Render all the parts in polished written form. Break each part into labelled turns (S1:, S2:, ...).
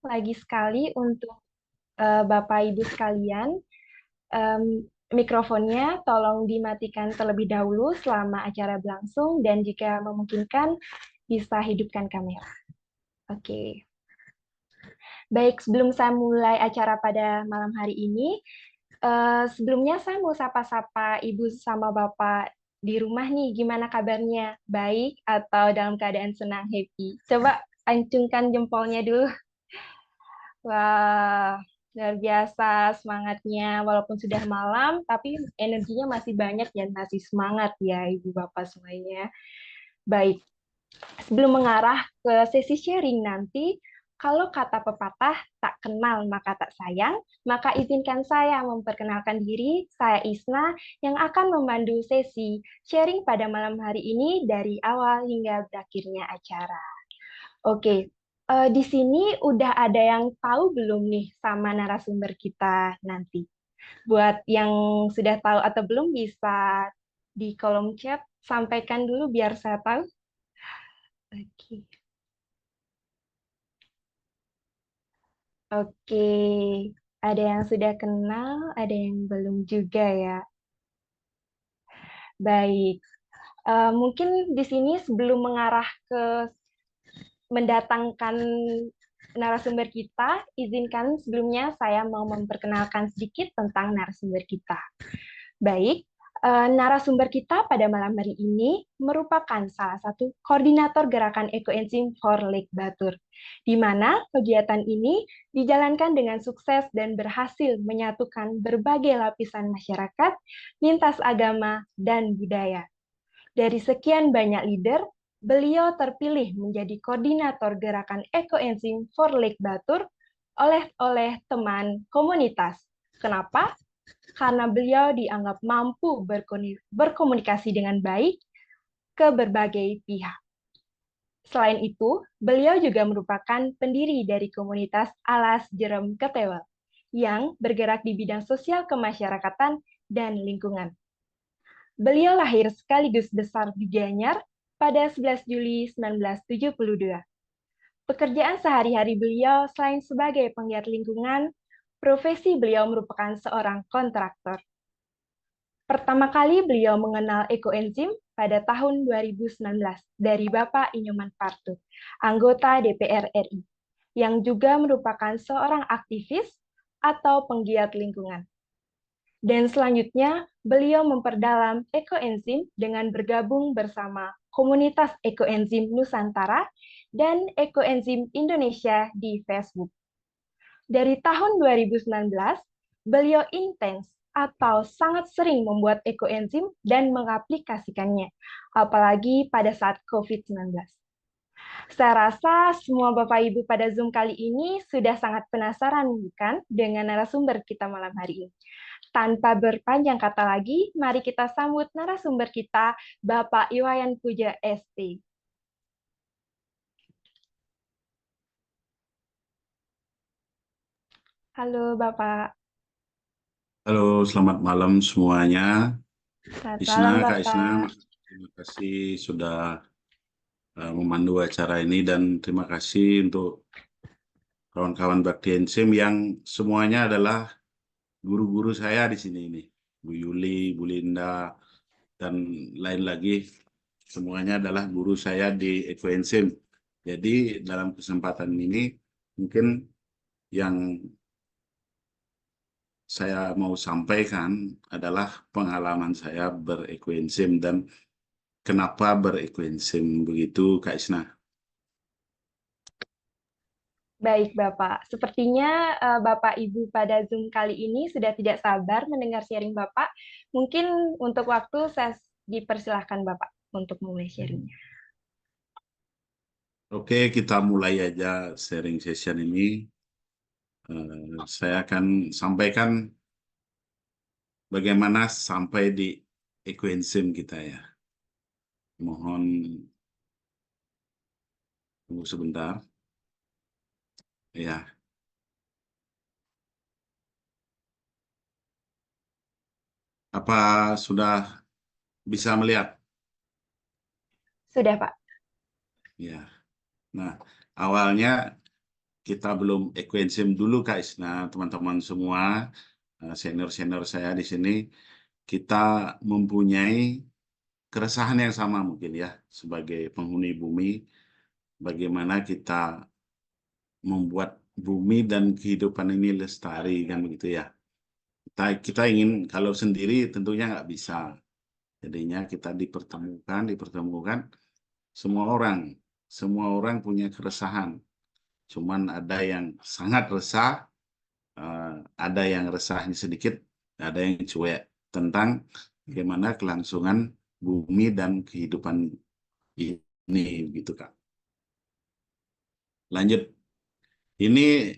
S1: lagi sekali untuk Bapak Ibu sekalian. Mikrofonnya tolong dimatikan terlebih dahulu selama acara berlangsung dan jika memungkinkan bisa hidupkan kamera. Oke. Baik, sebelum saya mulai acara pada malam hari ini, sebelumnya saya mau sapa-sapa Ibu sama Bapak di rumah nih, gimana kabarnya? Baik atau dalam keadaan senang, happy? Coba acungkan jempolnya dulu. Wah, luar biasa semangatnya. Walaupun sudah malam, tapi energinya masih banyak dan masih semangat ya Ibu Bapak semuanya. Baik, sebelum mengarah ke sesi sharing nanti, kalau kata pepatah tak kenal maka tak sayang, maka izinkan saya memperkenalkan diri, saya Isna yang akan memandu sesi sharing pada malam hari ini dari awal hingga berakhirnya acara. Oke, di sini udah ada yang tahu belum nih sama narasumber kita nanti? Buat yang sudah tahu atau belum bisa di kolom chat sampaikan dulu biar saya tahu. Oke. Oke, ada yang sudah kenal, ada yang belum juga ya. Baik, mungkin di sini sebelum mengarah ke mendatangkan narasumber kita, izinkan sebelumnya saya mau memperkenalkan sedikit tentang narasumber kita. Baik, narasumber kita pada malam hari ini merupakan salah satu koordinator gerakan ekoenzim for Lake Batur, di mana kegiatan ini dijalankan dengan sukses dan berhasil menyatukan berbagai lapisan masyarakat, lintas agama, dan budaya. Dari sekian banyak leader, beliau terpilih menjadi koordinator gerakan ekoenzim for Lake Batur oleh teman komunitas. Kenapa? Karena beliau dianggap mampu berkomunikasi dengan baik ke berbagai pihak. Selain itu, beliau juga merupakan pendiri dari komunitas Alas Jerem Ketewel yang bergerak di bidang sosial kemasyarakatan dan lingkungan. Beliau lahir sekaligus besar di Gianyar pada 11 Juli 1972. Pekerjaan sehari-hari beliau selain sebagai penggiat lingkungan, profesi beliau merupakan seorang kontraktor. Pertama kali beliau mengenal ekoenzim pada tahun 2019 dari Bapak Inyoman Partu, anggota DPR RI, yang juga merupakan seorang aktivis atau penggiat lingkungan. Dan selanjutnya, beliau memperdalam ekoenzim dengan bergabung bersama komunitas ekoenzim Nusantara dan ekoenzim Indonesia di Facebook. Dari tahun 2019, beliau intens atau sangat sering membuat ekoenzim dan mengaplikasikannya, apalagi pada saat COVID-19. Saya rasa semua Bapak Ibu pada Zoom kali ini sudah sangat penasaran, bukan, dengan narasumber kita malam hari ini. Tanpa berpanjang kata lagi, mari kita sambut narasumber kita, Bapak Iwayan Puja ST. Halo Bapak.
S2: Halo, selamat malam semuanya.
S1: Selamat
S2: Isna,
S1: malam
S2: Kak Isna,
S1: Bapak.
S2: terima kasih sudah memandu acara ini dan terima kasih untuk kawan-kawan Bakti Ensim yang semuanya adalah guru-guru saya di sini ini. Bu Yuli, Bu Linda, dan lain lagi. Semuanya adalah guru saya di Ekoenzim. Jadi dalam kesempatan ini mungkin yang saya mau sampaikan adalah pengalaman saya berekoenzim dan kenapa berekoenzim begitu, Kak Isna.
S1: Baik Bapak, sepertinya Bapak Ibu pada Zoom kali ini sudah tidak sabar mendengar sharing Bapak. Mungkin untuk waktu saya dipersilahkan Bapak untuk mulai sharingnya.
S2: Oke, kita mulai aja sharing session ini. Saya akan sampaikan bagaimana sampai di ekoenzim kita ya. Mohon tunggu sebentar. Ya, apa sudah bisa melihat?
S1: Sudah Pak.
S2: Ya. Nah, awalnya kita belum ekuensim dulu Kak Isna, teman-teman semua, senior-senior saya di sini, kita mempunyai keresahan yang sama mungkin ya, sebagai penghuni bumi, bagaimana kita membuat bumi dan kehidupan ini lestari, kan begitu ya. Kita ingin, kalau sendiri tentunya nggak bisa. Jadinya kita dipertemukan, semua orang punya keresahan. Cuman ada yang sangat resah, ada yang resahnya sedikit, ada yang cuek tentang bagaimana kelangsungan bumi dan kehidupan ini, gitu Kak. Lanjut, ini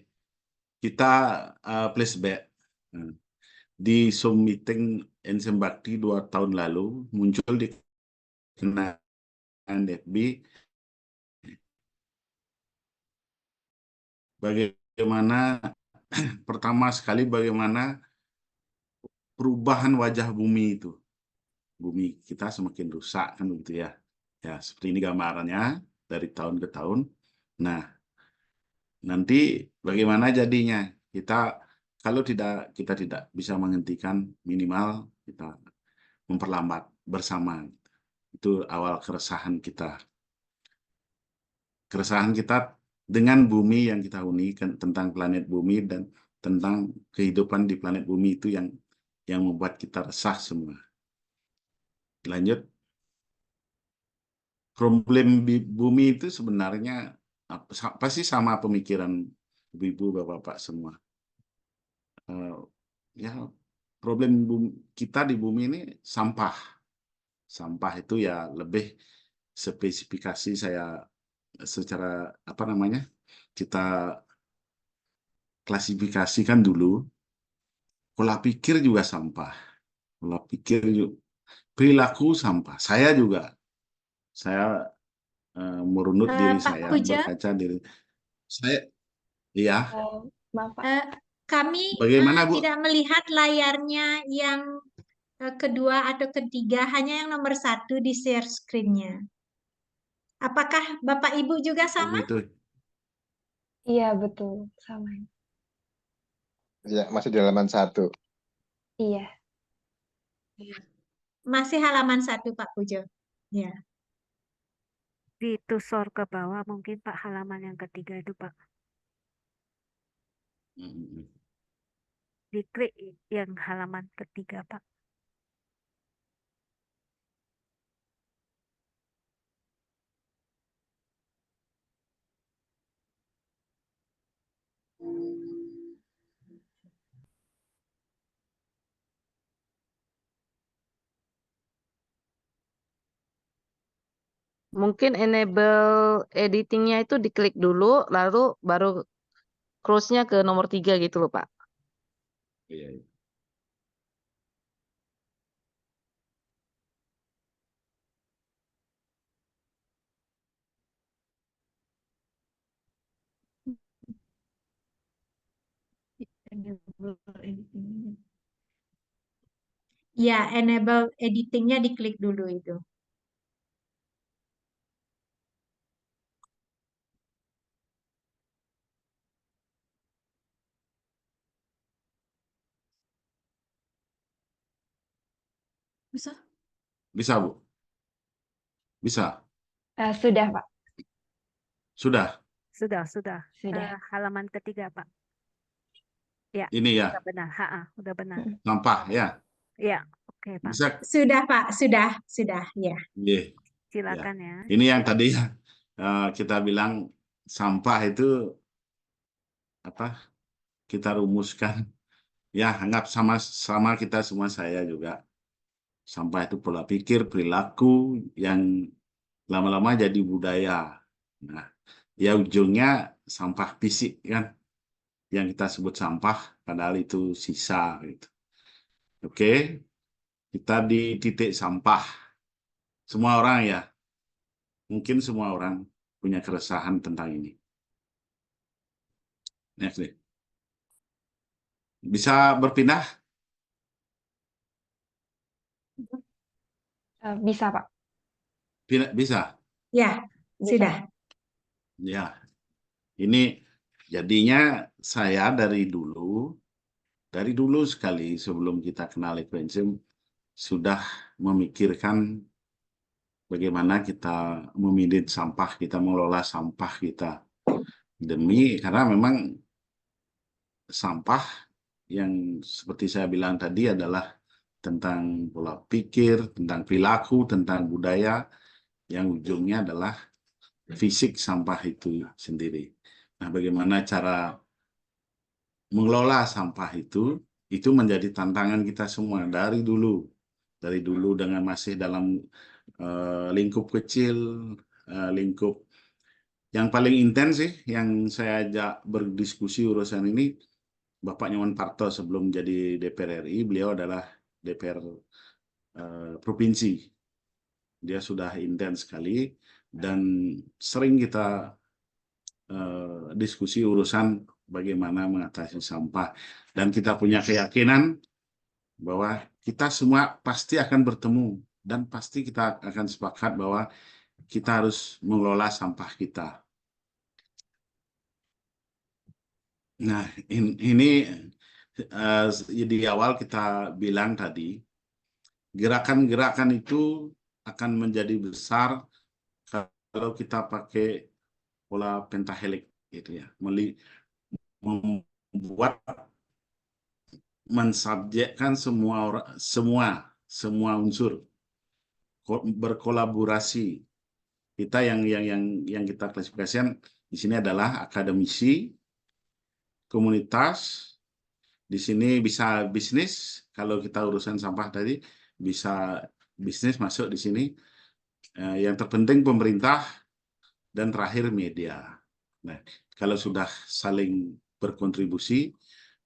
S2: kita flashback. Di Zoom meeting Ensem Bakti 2 tahun lalu muncul di kenaan FB bagaimana pertama sekali bagaimana perubahan wajah bumi itu. Bumi kita semakin rusak kan begitu ya. Ya, seperti ini gambarannya dari tahun ke tahun. Nah, nanti bagaimana jadinya? Kalau kita tidak bisa menghentikan, minimal kita memperlambat bersama. Itu awal keresahan kita. Keresahan kita dengan bumi yang kita huni, tentang planet bumi dan tentang kehidupan di planet bumi itu yang membuat kita resah semua. Lanjut, problem bumi itu sebenarnya pasti sama pemikiran ibu-ibu, bapak-bapak semua. Ya, problem kita di bumi ini sampah. Sampah itu ya lebih spesifikasi saya secara apa namanya, kita klasifikasikan dulu. Pola pikir juga sampah. Pola pikir juga, perilaku sampah. Saya juga, saya merunut diri
S3: Pak
S2: saya,
S3: Puja,
S2: berkaca diri saya. Iya,
S1: Maaf, Pak.
S3: kami
S2: bagaimana Bu?
S3: tidak melihat layarnya yang kedua atau ketiga, hanya yang nomor 1 di share screen-nya. Apakah Bapak Ibu juga
S2: Oh
S3: sama?
S2: gitu.
S1: Iya, betul. Sama.
S4: Ya, masih di halaman 1.
S1: Iya.
S3: Masih halaman 1, Pak Pujo. Ya.
S5: Ditusor ke bawah mungkin Pak, halaman yang ketiga itu Pak. Diklik yang halaman ketiga Pak.
S6: Mungkin enable editingnya itu diklik dulu, lalu baru close-nya ke nomor 3 gitu loh Pak.
S2: Iya, iya.
S3: Ya, enable editingnya diklik dulu itu. Bisa?
S2: Bisa Bu? Bisa?
S1: Sudah, Pak.
S2: Sudah?
S5: Sudah.
S1: Sudah.
S5: Halaman ketiga Pak. Ya,
S2: Ini ya,
S5: udah benar. Udah benar.
S2: sampah ya?
S5: Ya, oke Pak.
S2: Bisa?
S3: Sudah, Pak. Sudah. Ya.
S2: Iya. Ya.
S5: Silakan ya.
S2: Ini yang tadi kita bilang sampah itu apa? Kita rumuskan. Ya, anggap sama kita semua, saya juga. Sampah itu pola pikir, perilaku yang lama-lama jadi budaya. Nah, ya ujungnya sampah fisik kan, yang kita sebut sampah, padahal itu sisa gitu. Oke, kita di titik sampah. Semua orang ya, mungkin semua orang punya keresahan tentang ini. Next deh. Bisa berpindah?
S1: Bisa, Pak.
S2: Bisa?
S3: Ya,
S1: Bisa.
S3: sudah.
S2: Ya, ini Jadinya saya dari dulu sekali sebelum kita kenal ekoenzim sudah memikirkan bagaimana kita memanage sampah, kita mengelola sampah kita. Karena memang sampah yang seperti saya bilang tadi adalah tentang pola pikir, tentang perilaku, tentang budaya, yang ujungnya adalah fisik sampah itu sendiri. Nah, bagaimana cara mengelola sampah itu menjadi tantangan kita semua dari dulu dengan masih dalam lingkup kecil, lingkup yang paling intens sih yang saya ajak berdiskusi urusan ini Bapak Nyoman Parto sebelum jadi DPR RI, beliau adalah DPR provinsi. Dia sudah intens sekali dan sering kita diskusi urusan bagaimana mengatasi sampah, dan kita punya keyakinan bahwa kita semua pasti akan bertemu dan pasti kita akan sepakat bahwa kita harus mengelola sampah kita. Nah, ini di awal kita bilang tadi, gerakan-gerakan itu akan menjadi besar kalau kita pakai pola pentahelix gitu ya, membuat mensubjekkan semua unsur berkolaborasi. Kita yang kita klasifikasikan di sini adalah akademisi, komunitas, di sini bisa bisnis, kalau kita urusan sampah tadi bisa bisnis masuk di sini, yang terpenting pemerintah, dan terakhir media. Nah, kalau sudah saling berkontribusi,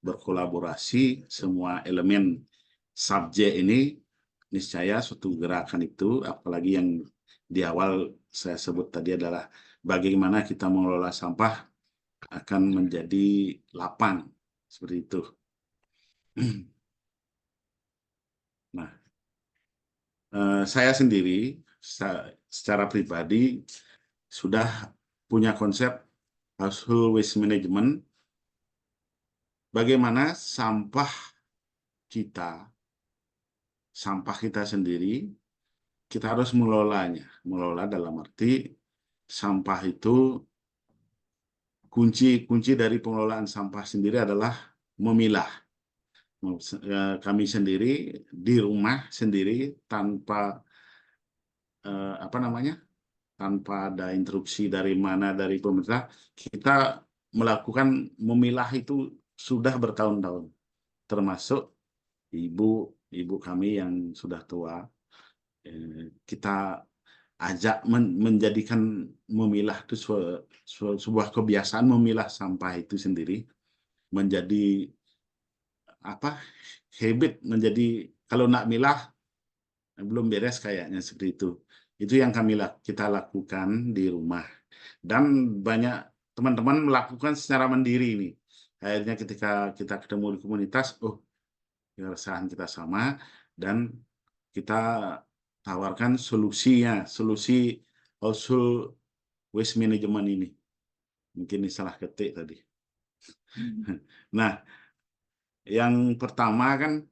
S2: berkolaborasi, semua elemen subjek ini, niscaya suatu gerakan itu, apalagi yang di awal saya sebut tadi adalah bagaimana kita mengelola sampah, akan menjadi lapang, seperti itu. Nah, saya sendiri secara pribadi sudah punya konsep household waste management, bagaimana sampah kita sendiri, kita harus mengelolanya. Mengelola dalam arti sampah itu, kunci dari pengelolaan sampah sendiri adalah memilah. Kami sendiri di rumah sendiri tanpa tanpa ada interupsi dari pemerintah, kita melakukan memilah itu sudah bertahun-tahun, termasuk ibu kami yang sudah tua, kita ajak menjadikan memilah itu sebuah kebiasaan, memilah sampah itu sendiri menjadi habit, menjadi kalau nak milah belum beres kayaknya, seperti itu. Itu yang kita lakukan di rumah, dan banyak teman-teman melakukan secara mandiri ini. Akhirnya ketika kita ketemu di komunitas, keresahan kita sama, dan kita tawarkan solusi household waste management ini. Mungkin ini salah ketik tadi. Nah, yang pertama kan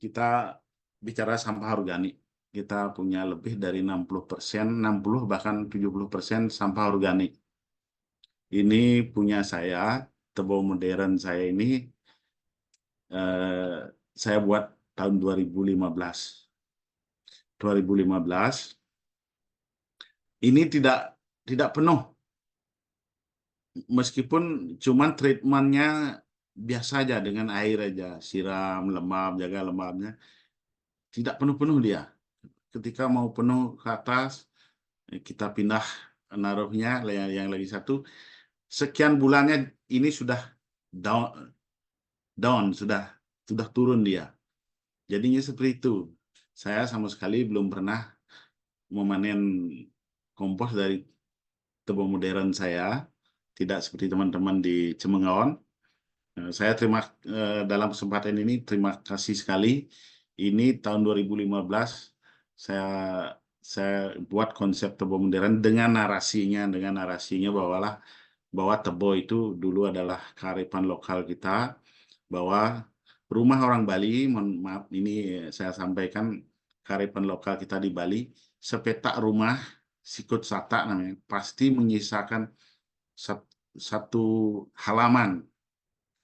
S2: kita bicara sampah organik. Kita punya lebih dari 60%, 60 bahkan 70% sampah organik. Ini punya saya, Tebo Modern saya ini, saya buat tahun 2015. Ini tidak penuh, meskipun cuman treatmentnya biasa aja dengan air aja, siram, lembab, jaga lembabnya, tidak penuh-penuh dia. Ketika mau penuh ke atas, kita pindah naruhnya yang lagi satu, sekian bulannya ini sudah down, sudah turun dia. Jadinya seperti itu. Saya sama sekali belum pernah memanen kompos dari Tebo Modern saya, tidak seperti teman-teman di Cemengawan. Saya dalam kesempatan ini terima kasih sekali. Ini tahun 2015 saya buat konsep Tebo Modern dengan narasinya bahwalah bahwa Tebo itu dulu adalah kearifan lokal kita, bahwa rumah orang Bali, mohon maaf ini saya sampaikan kearifan lokal kita di Bali, sepetak rumah sikut sata namanya, pasti menyisakan satu halaman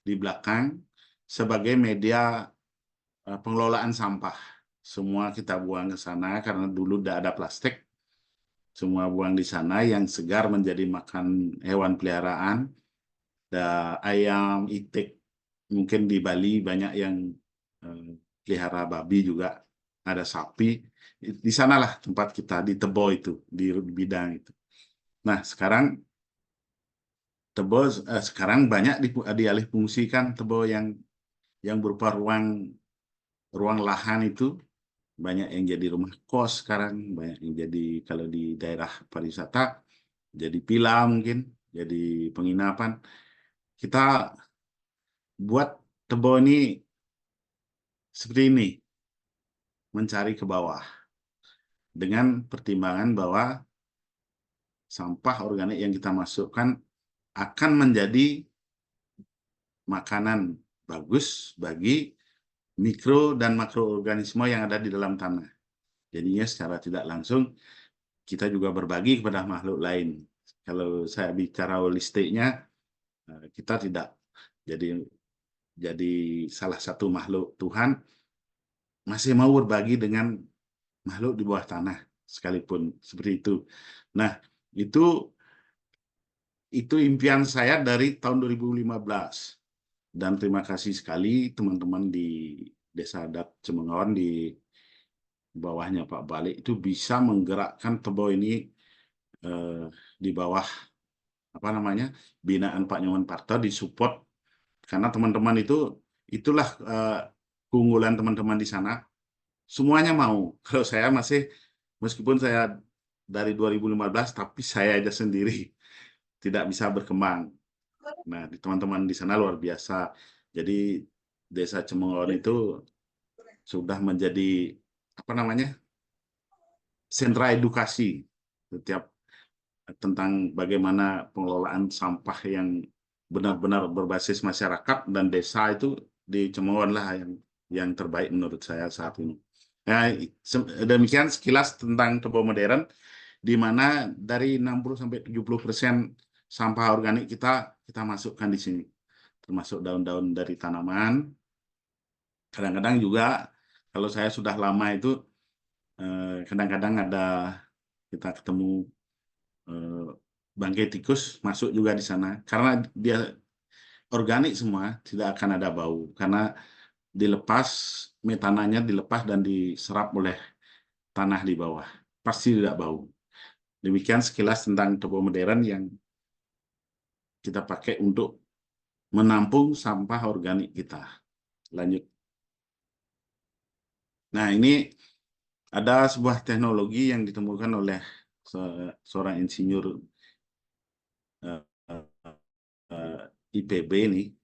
S2: di belakang sebagai media pengelolaan sampah. Semua kita buang ke sana karena dulu tidak ada plastik. Semua buang di sana, yang segar menjadi makan hewan peliharaan. Ada ayam, itik, mungkin di Bali banyak yang pelihara babi juga, ada sapi. Di sanalah tempat kita, di Tebo itu, di bidang itu. Nah, sekarang Tebo sekarang banyak dialih fungsikan Tebo yang berupa ruang lahan itu, banyak yang jadi rumah kos sekarang, banyak yang jadi, kalau di daerah pariwisata jadi villa, mungkin jadi penginapan. Kita buat Tebo ini seperti ini, mencari ke bawah dengan pertimbangan bahwa sampah organik yang kita masukkan akan menjadi makanan bagus bagi mikro dan makroorganisme yang ada di dalam tanah. Jadinya secara tidak langsung kita juga berbagi kepada makhluk lain. Kalau saya bicara holistiknya, kita tidak jadi salah satu makhluk Tuhan, masih mau berbagi dengan makhluk di bawah tanah sekalipun, seperti itu. Nah, itu impian saya dari tahun 2015. Dan terima kasih sekali teman-teman di Desa Adat Cemengawan, di bawahnya Pak Balik, itu bisa menggerakkan Tebo ini di bawah binaan Pak Nyoman Parto, disupport, karena teman-teman itulah keunggulan teman-teman di sana, semuanya mau. Kalau saya meskipun saya dari 2015, tapi saya aja sendiri tidak bisa berkembang. Nah, teman-teman di sana luar biasa. Jadi Desa Cemengawan itu sudah menjadi sentra edukasi setiap tentang bagaimana pengelolaan sampah yang benar-benar berbasis masyarakat dan desa. Itu di Cemengawan lah yang terbaik menurut saya saat ini. Nah, demikian sekilas tentang Tebo modern, di mana dari 60-70% sampah organik kita masukkan di sini, termasuk daun-daun dari tanaman. Kadang-kadang juga kalau saya sudah lama itu, kadang-kadang kita ketemu bangkai tikus masuk juga di sana, karena dia organik semua, tidak akan ada bau karena metananya dilepas dan diserap oleh tanah di bawah, pasti tidak bau. Demikian sekilas tentang Tebo modern yang kita pakai untuk menampung sampah organik kita. Lanjut. Nah, ini ada sebuah teknologi yang ditemukan oleh seorang insinyur IPB ini.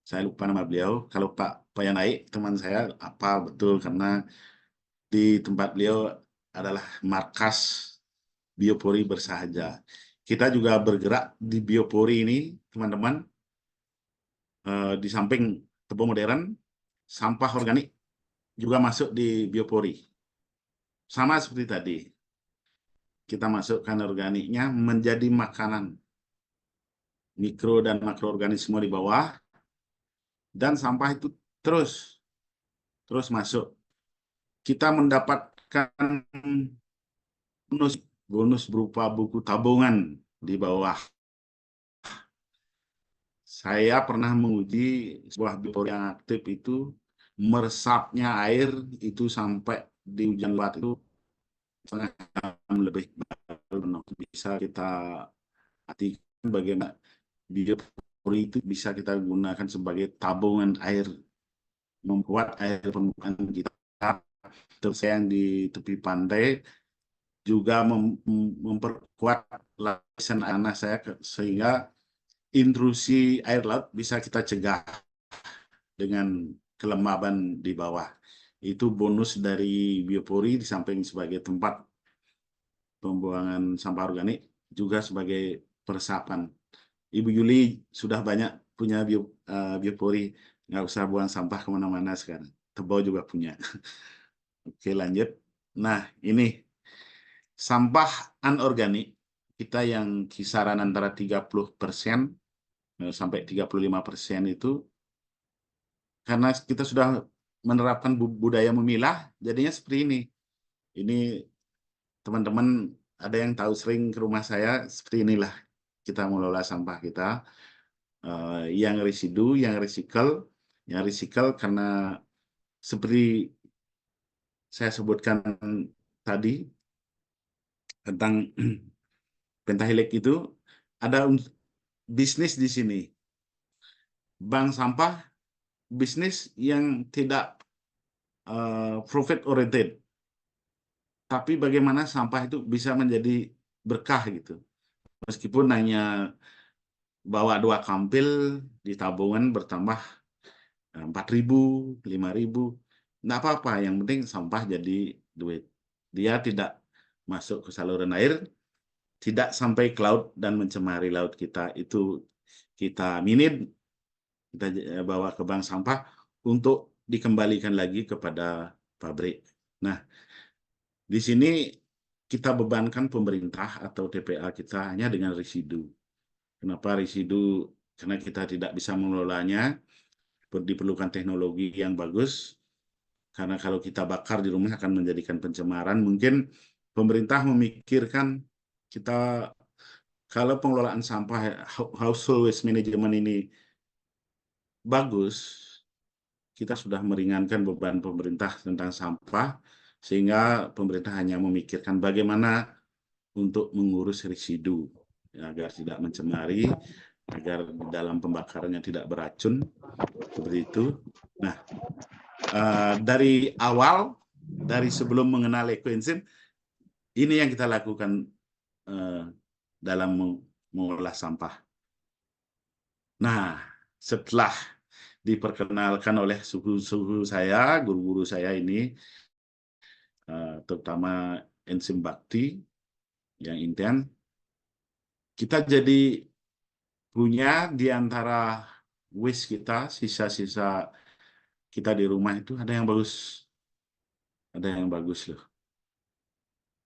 S2: Saya lupa nama beliau. Kalau Pak Payanai, teman saya, apa betul, karena di tempat beliau adalah markas biopori bersahaja. Kita juga bergerak di biopori ini, teman-teman. Di samping Tebo modern, sampah organik juga masuk di biopori. Sama seperti tadi, kita masukkan organiknya menjadi makanan mikro dan makroorganisme di bawah, dan sampah itu terus masuk. Kita mendapatkan bonus berupa buku tabungan di bawah. Saya pernah menguji sebuah biopori yang aktif itu, meresapnya air itu sampai di hujan lebat itu setengah jam lebih, bisa kita artikan bagaimana biopori itu bisa kita gunakan sebagai tabungan air, membuat air permukaan kita. Terus yang di tepi pantai juga memperkuat lapisan tanah saya, sehingga intrusi air laut bisa kita cegah dengan kelembaban di bawah. Itu bonus dari biopori, di samping sebagai tempat pembuangan sampah organik, juga sebagai peresapan. Ibu Yuli sudah banyak punya biopori, nggak usah buang sampah kemana-mana sekarang. Tebau juga punya. Oke, lanjut. Nah, ini sampah anorganik kita yang kisaran antara 30% sampai 35% itu, karena kita sudah menerapkan budaya memilah, jadinya seperti ini. Ini teman-teman ada yang tahu, sering ke rumah saya, seperti inilah kita mengelola sampah kita. Yang residu, yang recycle karena seperti saya sebutkan tadi tentang pentahelix itu, ada bisnis di sini. Bank sampah bisnis yang tidak profit oriented, tapi bagaimana sampah itu bisa menjadi berkah gitu. Meskipun hanya bawa 2 kampil di tabungan bertambah 4.000, 5.000, nggak apa-apa. Yang penting sampah jadi duit. Dia tidak masuk ke saluran air, tidak sampai ke laut dan mencemari laut kita. Itu kita minit, kita bawa ke bank sampah untuk dikembalikan lagi kepada pabrik. Nah, di sini kita bebankan pemerintah atau TPA kita hanya dengan residu. Kenapa residu? Karena kita tidak bisa mengelolanya, diperlukan teknologi yang bagus. Karena kalau kita bakar di rumah akan menjadikan pencemaran. Mungkin pemerintah memikirkan kita, kalau pengelolaan sampah household waste management ini bagus, kita sudah meringankan beban pemerintah tentang sampah, sehingga pemerintah hanya memikirkan bagaimana untuk mengurus residu agar tidak mencemari, agar dalam pembakarannya tidak beracun, seperti itu. Nah, dari awal, dari sebelum mengenal ekoenzim, ini yang kita lakukan dalam mengolah sampah. Nah, setelah diperkenalkan oleh suhu saya, guru-guru saya ini, terutama enzim bakti yang intens, kita jadi punya di antara waste kita, sisa-sisa kita di rumah itu ada yang bagus. Ada yang bagus loh.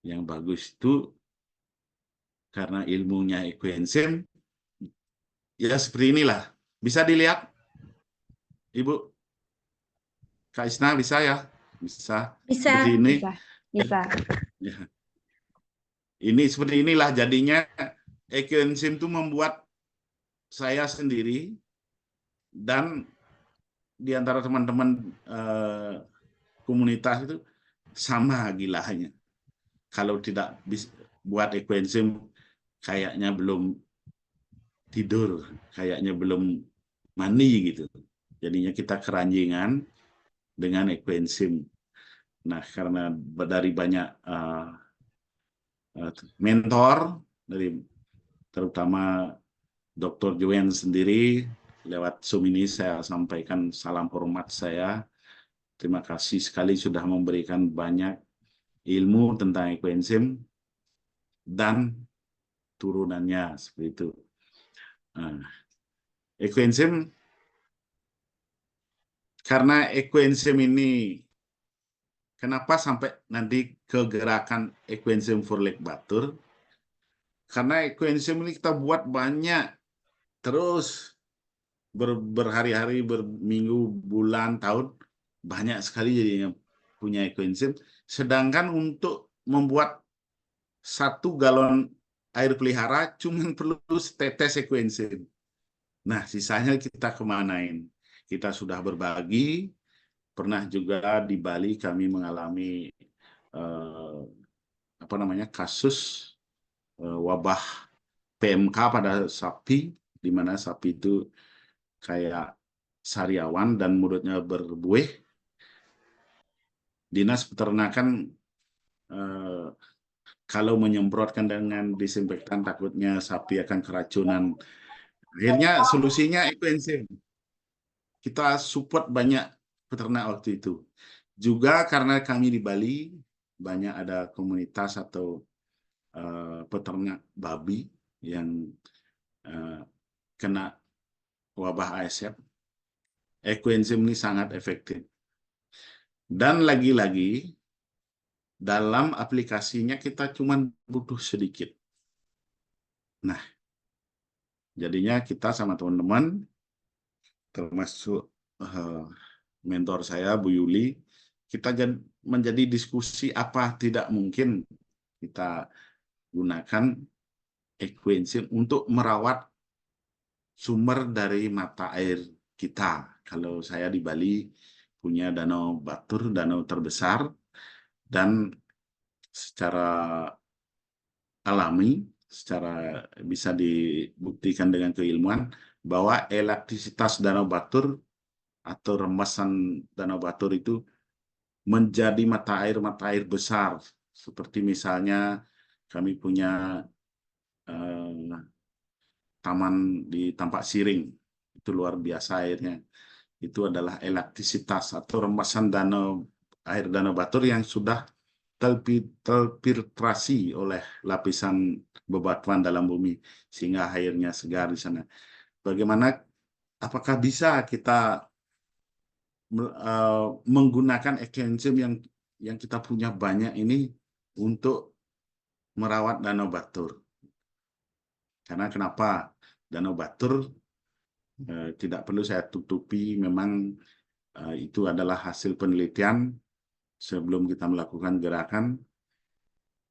S2: Yang bagus itu karena ilmunya ekoenzim, ya seperti inilah. Bisa dilihat, Ibu? Kak Isna bisa ya? Bisa.
S3: Bisa.
S2: Seperti ini.
S1: Bisa.
S2: Ya. Ini seperti inilah jadinya. Ekoenzim itu membuat saya sendiri dan di antara teman-teman komunitas itu sama gilanya. Kalau tidak buat ekoenzim, kayaknya belum tidur, kayaknya belum mandi gitu. Jadinya kita keranjingan dengan ekoenzim. Nah, karena dari banyak mentor, dari terutama Dr. Joen sendiri, lewat Zoom ini saya sampaikan salam hormat saya. Terima kasih sekali sudah memberikan banyak ilmu tentang ekoenzim dan turunannya, seperti itu. Nah, ekoenzim, karena ekoenzim ini, kenapa sampai nanti ke gerakan ekoenzim for Lake Batur? Karena ekoenzim ini kita buat banyak, terus berhari-hari, berminggu, bulan, tahun, banyak sekali jadinya punya ekoenzim. Sedangkan untuk membuat 1 galon air pelihara cuma perlu setetes ekoenzim. Nah, sisanya kita kemanain? Kita sudah berbagi. Pernah juga di Bali kami mengalami kasus wabah PMK pada sapi, di mana sapi itu kayak sariawan dan mulutnya berbuih. Dinas peternakan kalau menyemprotkan dengan disinfektan takutnya sapi akan keracunan. Akhirnya solusinya ekoenzim. Kita support banyak peternak waktu itu. Juga karena kami di Bali banyak ada komunitas atau peternak babi yang kena wabah ASF, ekoenzim ini sangat efektif. Dan lagi-lagi dalam aplikasinya kita cuma butuh sedikit. Nah, jadinya kita sama teman-teman, termasuk mentor saya, Bu Yuli, kita menjadi diskusi apa tidak mungkin kita gunakan ekoenzim untuk merawat sumber dari mata air kita. Kalau saya di Bali punya danau Batur, danau terbesar, dan secara alami, secara bisa dibuktikan dengan keilmuan bahwa elastisitas danau Batur atau remasan danau Batur itu menjadi mata air besar. Seperti misalnya kami punya taman di Tampak Siring, itu luar biasa airnya. Itu adalah elastisitas atau remasan air danau Batur yang sudah terfiltrasi oleh lapisan bebatuan dalam bumi sehingga airnya segar di sana. Bagaimana, apakah bisa kita menggunakan ekoenzim yang kita punya banyak ini untuk merawat danau Batur? Karena kenapa? Danau Batur tidak perlu saya tutupi, memang itu adalah hasil penelitian sebelum kita melakukan gerakan.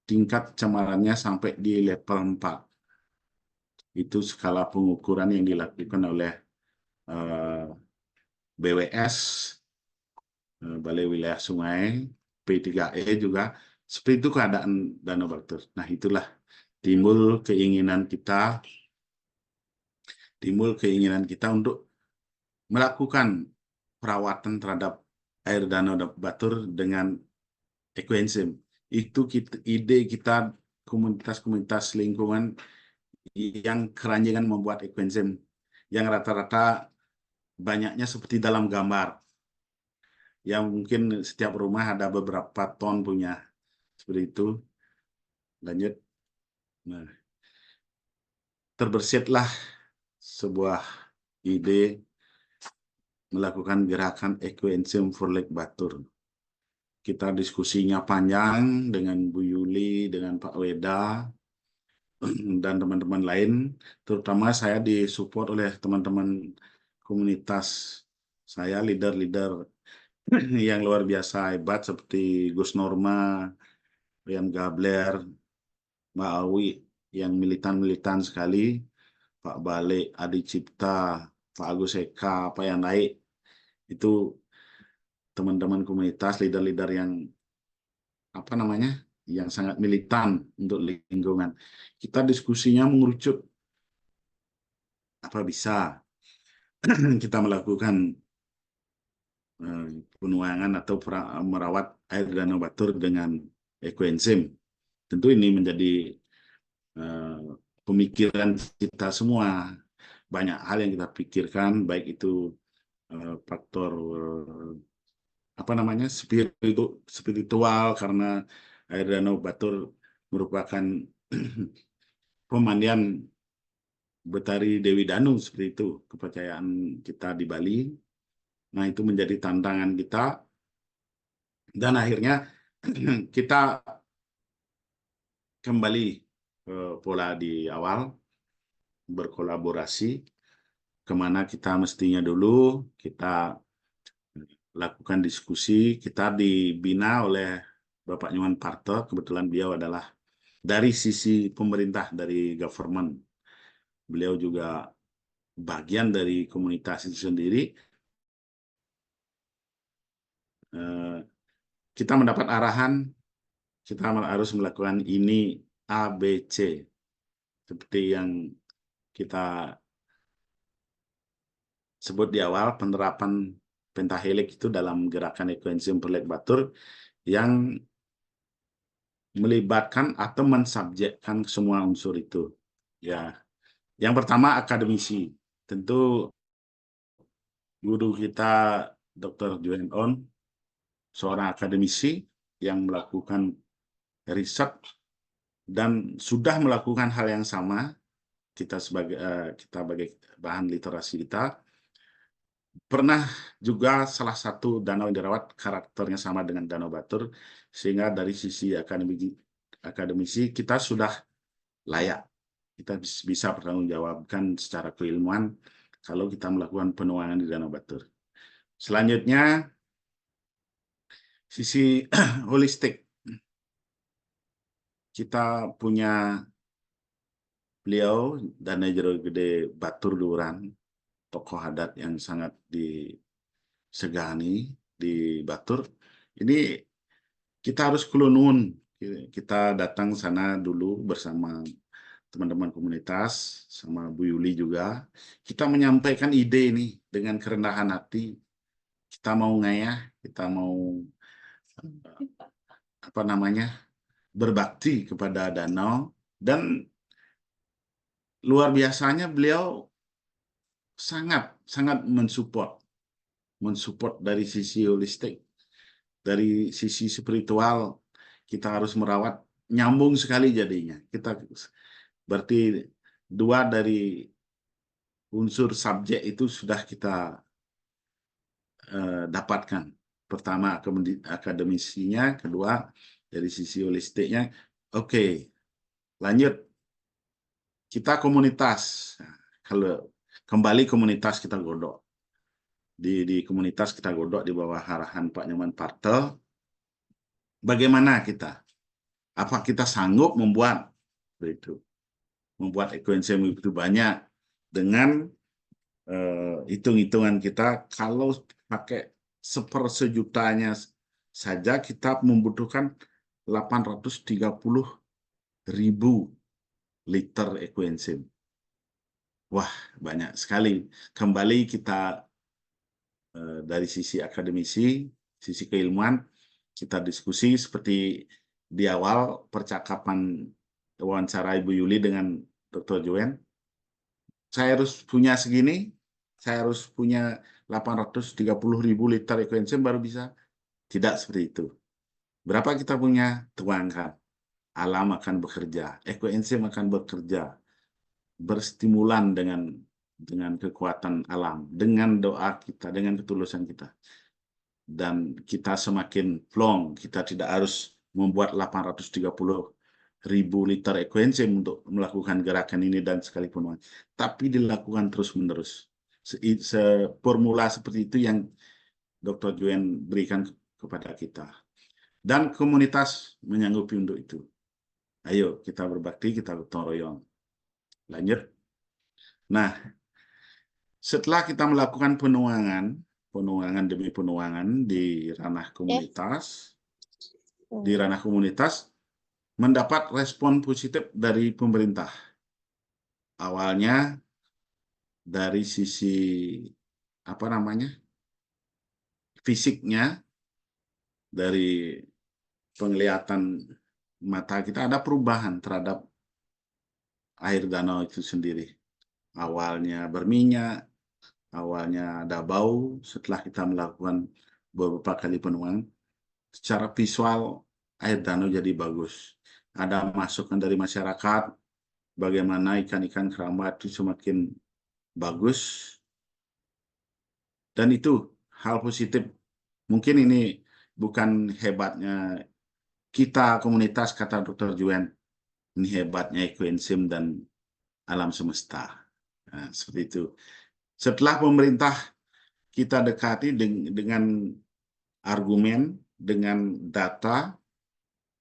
S2: Tingkat cemarannya sampai di level 4. Itu skala pengukuran yang dilakukan oleh BWS, Balai Wilayah Sungai, P3E juga. Seperti itu keadaan Danau Batur. Nah, itulah timbul keinginan kita untuk melakukan perawatan terhadap air Danau Batur dengan ekoenzim. Itu ide kita, komunitas-komunitas lingkungan yang keranjingan membuat ekoenzim, yang rata-rata banyaknya seperti dalam gambar, yang mungkin setiap rumah ada beberapa ton punya, seperti itu. Lanjut. Nah, terbersihlah sebuah ide melakukan gerakan ekoenzim for Lake Batur. Kita diskusinya panjang dengan Bu Yuli, dengan Pak Weda, dan teman-teman lain. Terutama saya disupport oleh teman-teman komunitas saya, leader-leader yang luar biasa hebat seperti Gus Norma, Rian Gabler, Mbak Awi yang militan-militan sekali, Pak Bale, Adi Cipta, Pak Agus Eka, Pak yang naik. Itu teman-teman komunitas, leader-leader yang yang sangat militan untuk lingkungan. Kita diskusinya mengerucut apa bisa kita melakukan penuangan atau merawat air Danau Batur dengan ekoenzim. Tentu ini menjadi pemikiran kita semua. Banyak hal yang kita pikirkan, baik itu faktor spiritual, karena air Danau Batur merupakan pemandian Betari Dewi Danu, seperti itu kepercayaan kita di Bali. Nah, itu menjadi tantangan kita, dan akhirnya kita kembali ke pola di awal, berkolaborasi, kemana kita mestinya dulu kita lakukan diskusi. Kita dibina oleh Bapak Nyoman Parto, kebetulan beliau adalah dari sisi pemerintah, dari government. Beliau juga bagian dari komunitas itu sendiri. Kita mendapat arahan, kita harus melakukan ini ABC. Seperti yang kita sebut di awal, penerapan pentahelix itu dalam gerakan ekoenzim for Lake Batur yang melibatkan atau mensubjekkan semua unsur itu. Ya, yang pertama akademisi. Tentu guru kita Dr. Joen On, seorang akademisi yang melakukan riset dan sudah melakukan hal yang sama. kita sebagai bahan literasi kita. Pernah juga salah satu danau yang dirawat karakternya sama dengan Danau Batur, sehingga dari sisi akademisi kita sudah layak. Kita bisa pertanggungjawabkan secara keilmuan kalau kita melakukan penuangan di Danau Batur. Selanjutnya, sisi holistik. Kita punya beliau Danai Jero Gede Batur Luran, tokoh adat yang sangat disegani di Batur. Ini kita harus kulunun. Kita datang sana dulu bersama teman-teman komunitas, sama Bu Yuli juga. Kita menyampaikan ide ini dengan kerendahan hati. Kita mau ngayah, kita mau berbakti kepada danau, dan luar biasanya beliau sangat mensupport dari sisi holistik, dari sisi spiritual. Kita harus merawat, nyambung sekali jadinya. Kita berarti dua dari unsur subjek itu sudah kita dapatkan. Pertama akademisinya, kedua dari sisi holistiknya. Oke, lanjut. Kita komunitas. Kalau kembali komunitas kita godok. Di komunitas kita godok di bawah arahan Pak Nyoman Partel. Bagaimana kita? Apa kita sanggup membuat ekoenzim itu banyak dengan hitung-hitungan kita? Kalau pakai 1/1 jutanya saja kita membutuhkan 830.000 liter ekoenzim. Wah, banyak sekali. Kembali kita dari sisi akademisi, sisi keilmuan, kita diskusi seperti di awal percakapan wawancara Ibu Yuli dengan Dr. Joen. Saya harus punya segini, saya harus punya 830.000 liter ekoenzim baru bisa. Tidak seperti itu. Berapa kita punya? Tuangkan. Alam akan bekerja, ekoenzim akan bekerja, berstimulan dengan kekuatan alam, dengan doa kita, dengan ketulusan kita. Dan kita semakin plong, kita tidak harus membuat 830.000 liter ekoenzim untuk melakukan gerakan ini dan sekalipun, tapi dilakukan terus-menerus. Formula seperti itu yang Dr. Joen berikan kepada kita. Dan komunitas menyanggupi untuk itu. Ayo kita berbakti, kita gotong royong. Lanjut. Nah, setelah kita melakukan penuangan demi penuangan di ranah komunitas, mendapat respon positif dari pemerintah. Awalnya dari sisi fisiknya, dari penglihatan mata kita ada perubahan terhadap air danau itu sendiri. Awalnya berminyak, awalnya ada bau. Setelah kita melakukan beberapa kali penuangan, secara visual air danau jadi bagus. Ada masukan dari masyarakat, bagaimana ikan-ikan keramat itu semakin bagus. Dan itu hal positif. Mungkin ini bukan hebatnya kita komunitas, kata Dr. Joen. Ini hebatnya ekoenzim dan alam semesta. Nah, seperti itu. Setelah pemerintah kita dekati dengan argumen, dengan data,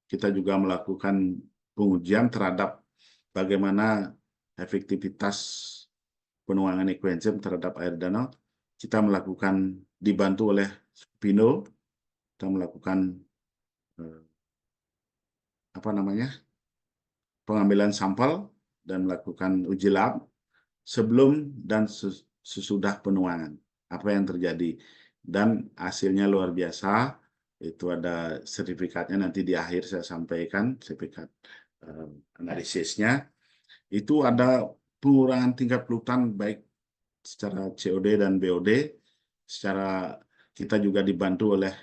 S2: kita juga melakukan pengujian terhadap bagaimana efektivitas penuangan ekoenzim terhadap air danau. Kita melakukan, dibantu oleh Pino, kita melakukan pengambilan sampel dan melakukan uji lab sebelum dan sesudah penuangan. Apa yang terjadi? Dan hasilnya luar biasa. Itu ada sertifikatnya, nanti di akhir saya sampaikan sertifikat analisisnya. Itu ada pengurangan tingkat polutan baik secara COD dan BOD. Secara kita juga dibantu oleh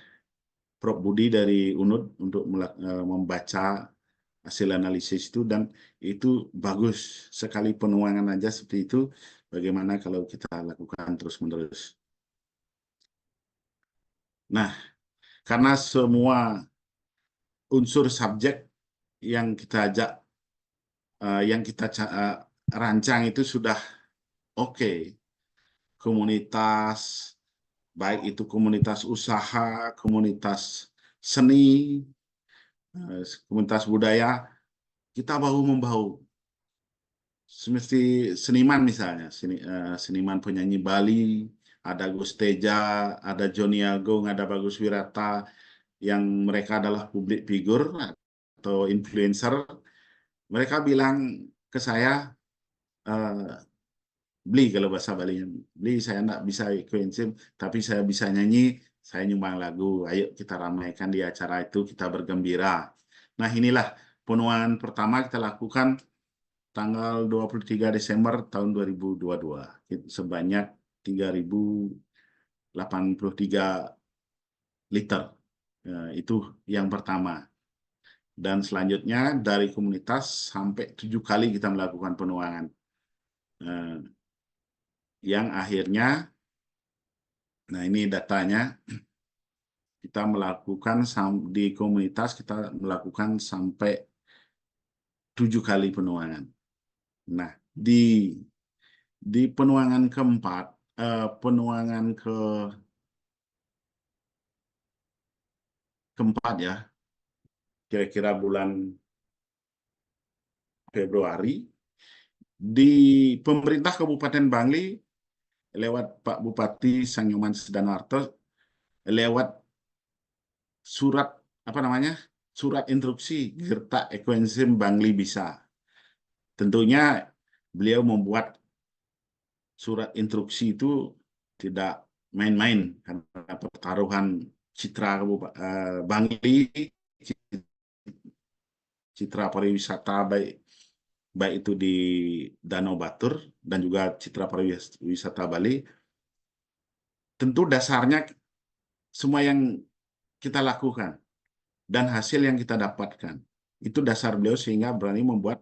S2: Prof. Budi dari UNUD untuk membaca hasil analisis itu, dan itu bagus sekali penuangan aja seperti itu. Bagaimana kalau kita lakukan terus-menerus? Nah, karena semua unsur subjek yang kita ajak, yang kita rancang itu sudah oke. Komunitas, baik itu komunitas usaha, komunitas seni, komunitas budaya, kita bahu-membahu. Semesti seniman misalnya, seniman penyanyi Bali, ada Gus Teja, ada Joni Agung, ada Bagus Wirata, yang mereka adalah public figure atau influencer. Mereka bilang ke saya, beli, kalau bahasa Balinya, beli, saya enggak bisa coincide, tapi saya bisa nyanyi, saya nyumbang lagu, ayo kita ramaikan di acara itu, kita bergembira. Nah, inilah penuangan pertama kita lakukan tanggal 23 Desember tahun 2022, sebanyak 3.083 liter. Itu yang pertama. Dan selanjutnya dari komunitas sampai 7 kali kita melakukan penuangan. Yang akhirnya, nah ini datanya, kita melakukan di komunitas, kita melakukan sampai 7 kali penuangan. Nah, di penuangan keempat, penuangan keempat ya, kira-kira bulan Februari, di pemerintah Kabupaten Bangli lewat Pak Bupati Sanyoman Sedanarto, lewat surat surat instruksi Gertak Ekoenzim Bangli Bisa. Tentunya beliau membuat surat instruksi itu tidak main-main, karena pertaruhan citra Bangli, citra pariwisata baik itu di Danau Batur dan juga citra pariwisata Bali. Tentu dasarnya semua yang kita lakukan dan hasil yang kita dapatkan itu dasar beliau, sehingga berani membuat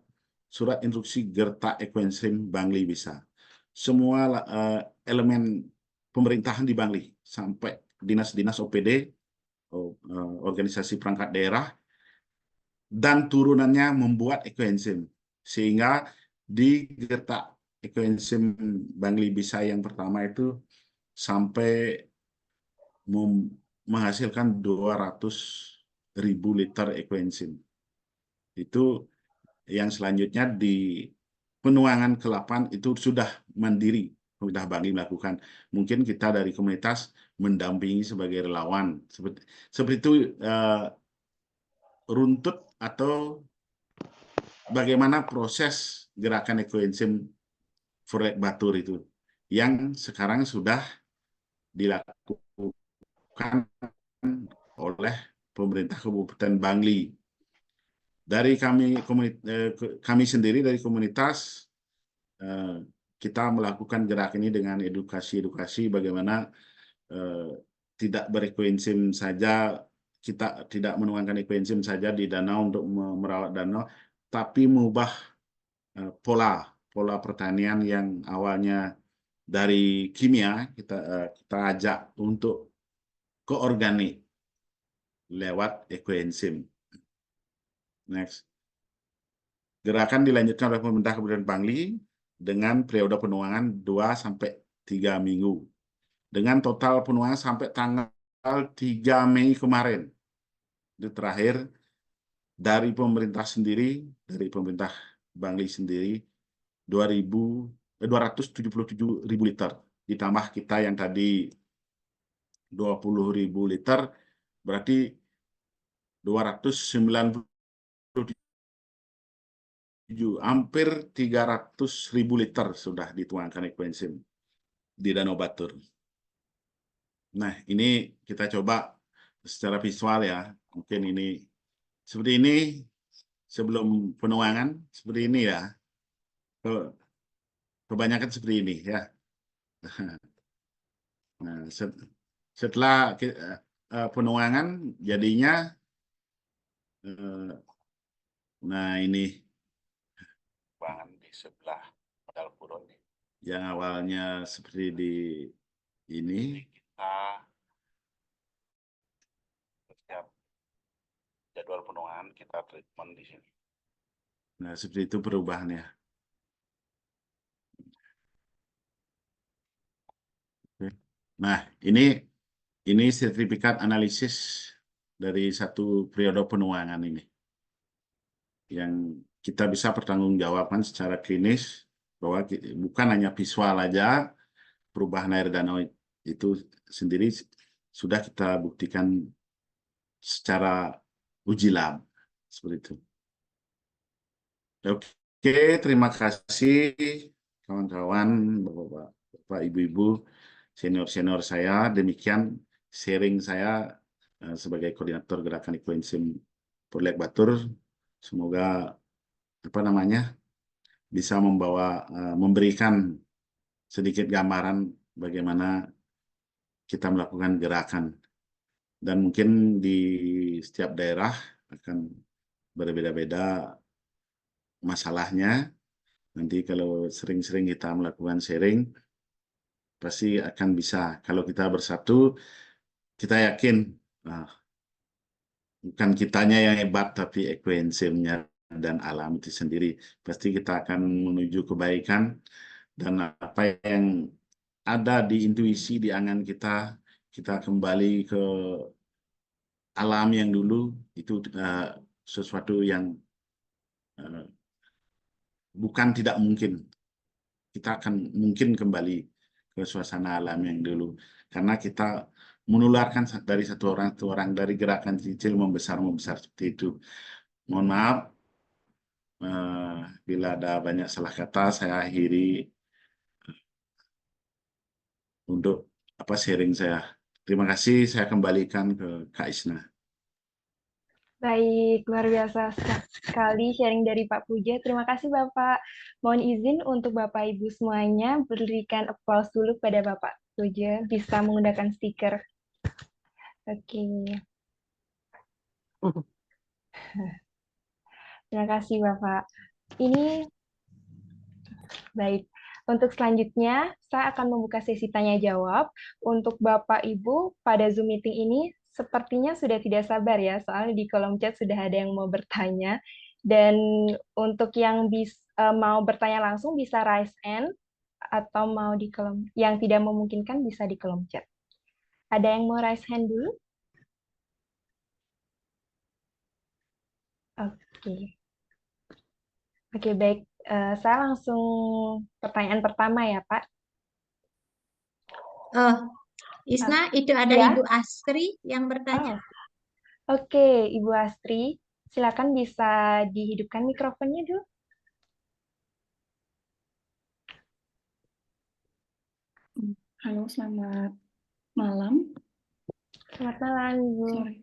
S2: surat instruksi Gertak Ekoenzim Bangli Bisa. Semua elemen pemerintahan di Bangli, sampai dinas-dinas OPD, organisasi perangkat daerah, dan turunannya membuat ekoenzim, sehingga di Gertak Ekoenzim Bangli Bisa yang pertama itu sampai menghasilkan 200.000 liter ekoenzim. Itu yang selanjutnya di penuangan ke-8 itu sudah mandiri, sudah Bangli melakukan. Mungkin kita dari komunitas mendampingi sebagai relawan. Seperti itu runtut atau bagaimana proses gerakan ekoenzim Forlek Batur itu, yang sekarang sudah dilakukan oleh pemerintah Kabupaten Bangli. Dari kami sendiri dari komunitas, kita melakukan gerak ini dengan edukasi bagaimana tidak berekoenzim saja, kita tidak menuangkan ekoenzim saja di danau untuk merawat danau, tapi mengubah pola pertanian yang awalnya dari kimia, kita ajak untuk ke organik lewat ekoenzim. Next. Gerakan dilanjutkan oleh pemerintah Kabupaten Bangli dengan periode penuangan 2-3 minggu. Dengan total penuangan sampai tanggal 3 Mei kemarin. Itu terakhir dari pemerintah sendiri, dari pemerintah Bangli sendiri, 277.000 liter. Ditambah kita yang tadi 20.000 liter, berarti 297, hampir 300.000 liter sudah dituangkan ekoenzim di Danau Batur. Nah, ini kita coba secara visual ya. Mungkin ini seperti ini sebelum penuangan, seperti ini ya. Kebanyakan seperti ini ya. Nah, setelah penuangan jadinya Nah, ini ruangan di sebelah modal puro ini. Yang awalnya seperti di ini, kita setiap jadwal penuaan kita treatment di sini. Nah, seperti itu perubahannya. Oke. Nah, ini sertifikat analisis dari satu periode penuangan ini. Yang kita bisa pertanggungjawabkan secara klinis bahwa bukan hanya visual aja, perubahan air danau itu sendiri sudah kita buktikan secara uji lab. Seperti itu. Oke, terima kasih kawan-kawan, bapak, ibu-ibu, senior-senior saya. Demikian sharing saya sebagai koordinator gerakan ekoenzim Purlek Batur. Semoga bisa memberikan sedikit gambaran bagaimana kita melakukan gerakan. Dan mungkin di setiap daerah akan berbeda-beda masalahnya. Nanti kalau sering-sering kita melakukan sharing, pasti akan bisa. Kalau kita bersatu, kita yakin bukan kitanya yang hebat, tapi ekoenzimnya dan alam itu sendiri. Pasti kita akan menuju kebaikan, dan apa yang ada di intuisi, di angan kita kembali ke alam yang dulu, itu sesuatu yang bukan tidak mungkin. Kita akan mungkin kembali ke suasana alam yang dulu. Karena kita menularkan dari satu orang, dari gerakan kecil membesar seperti itu. Mohon maaf bila ada banyak salah kata, saya akhiri untuk sharing saya. Terima kasih, saya kembalikan ke Kak Isna.
S1: Baik, luar biasa sekali sharing dari Pak Puja. Terima kasih Bapak. Mohon izin untuk Bapak Ibu semuanya berikan applause dulu pada Bapak Puja. Bisa menggunakan stiker. Oke. Terima kasih Bapak. Ini baik. Untuk selanjutnya, saya akan membuka sesi tanya jawab. Untuk Bapak Ibu, pada Zoom meeting ini sepertinya sudah tidak sabar ya, soalnya di kolom chat sudah ada yang mau bertanya. Dan untuk yang mau bertanya langsung bisa raise hand, atau mau di kolom, yang tidak memungkinkan bisa di kolom chat. Ada yang mau raise hand dulu? Oke. Oke, baik. Saya langsung pertanyaan pertama ya, Pak.
S3: Oh, Isna, itu ada
S1: Ya?
S3: Ibu Astri yang bertanya.
S1: Oke, Ibu Astri, silakan bisa dihidupkan mikrofonnya dulu.
S7: Halo, selamat malam.
S1: Selamat malam, Ibu.
S7: Sorry.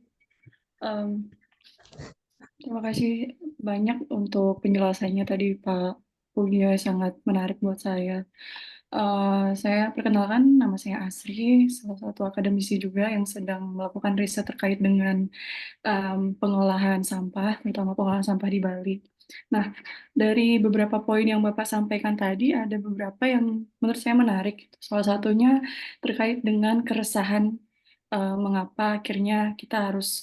S7: Terima kasih banyak untuk penjelasannya tadi, Pak Pugia, sangat menarik buat saya. Saya perkenalkan, nama saya Asri, salah satu akademisi juga yang sedang melakukan riset terkait dengan pengolahan sampah, terutama pengolahan sampah di Bali. Nah, dari beberapa poin yang Bapak sampaikan tadi, ada beberapa yang menurut saya menarik. Salah satunya terkait dengan keresahan mengapa akhirnya kita harus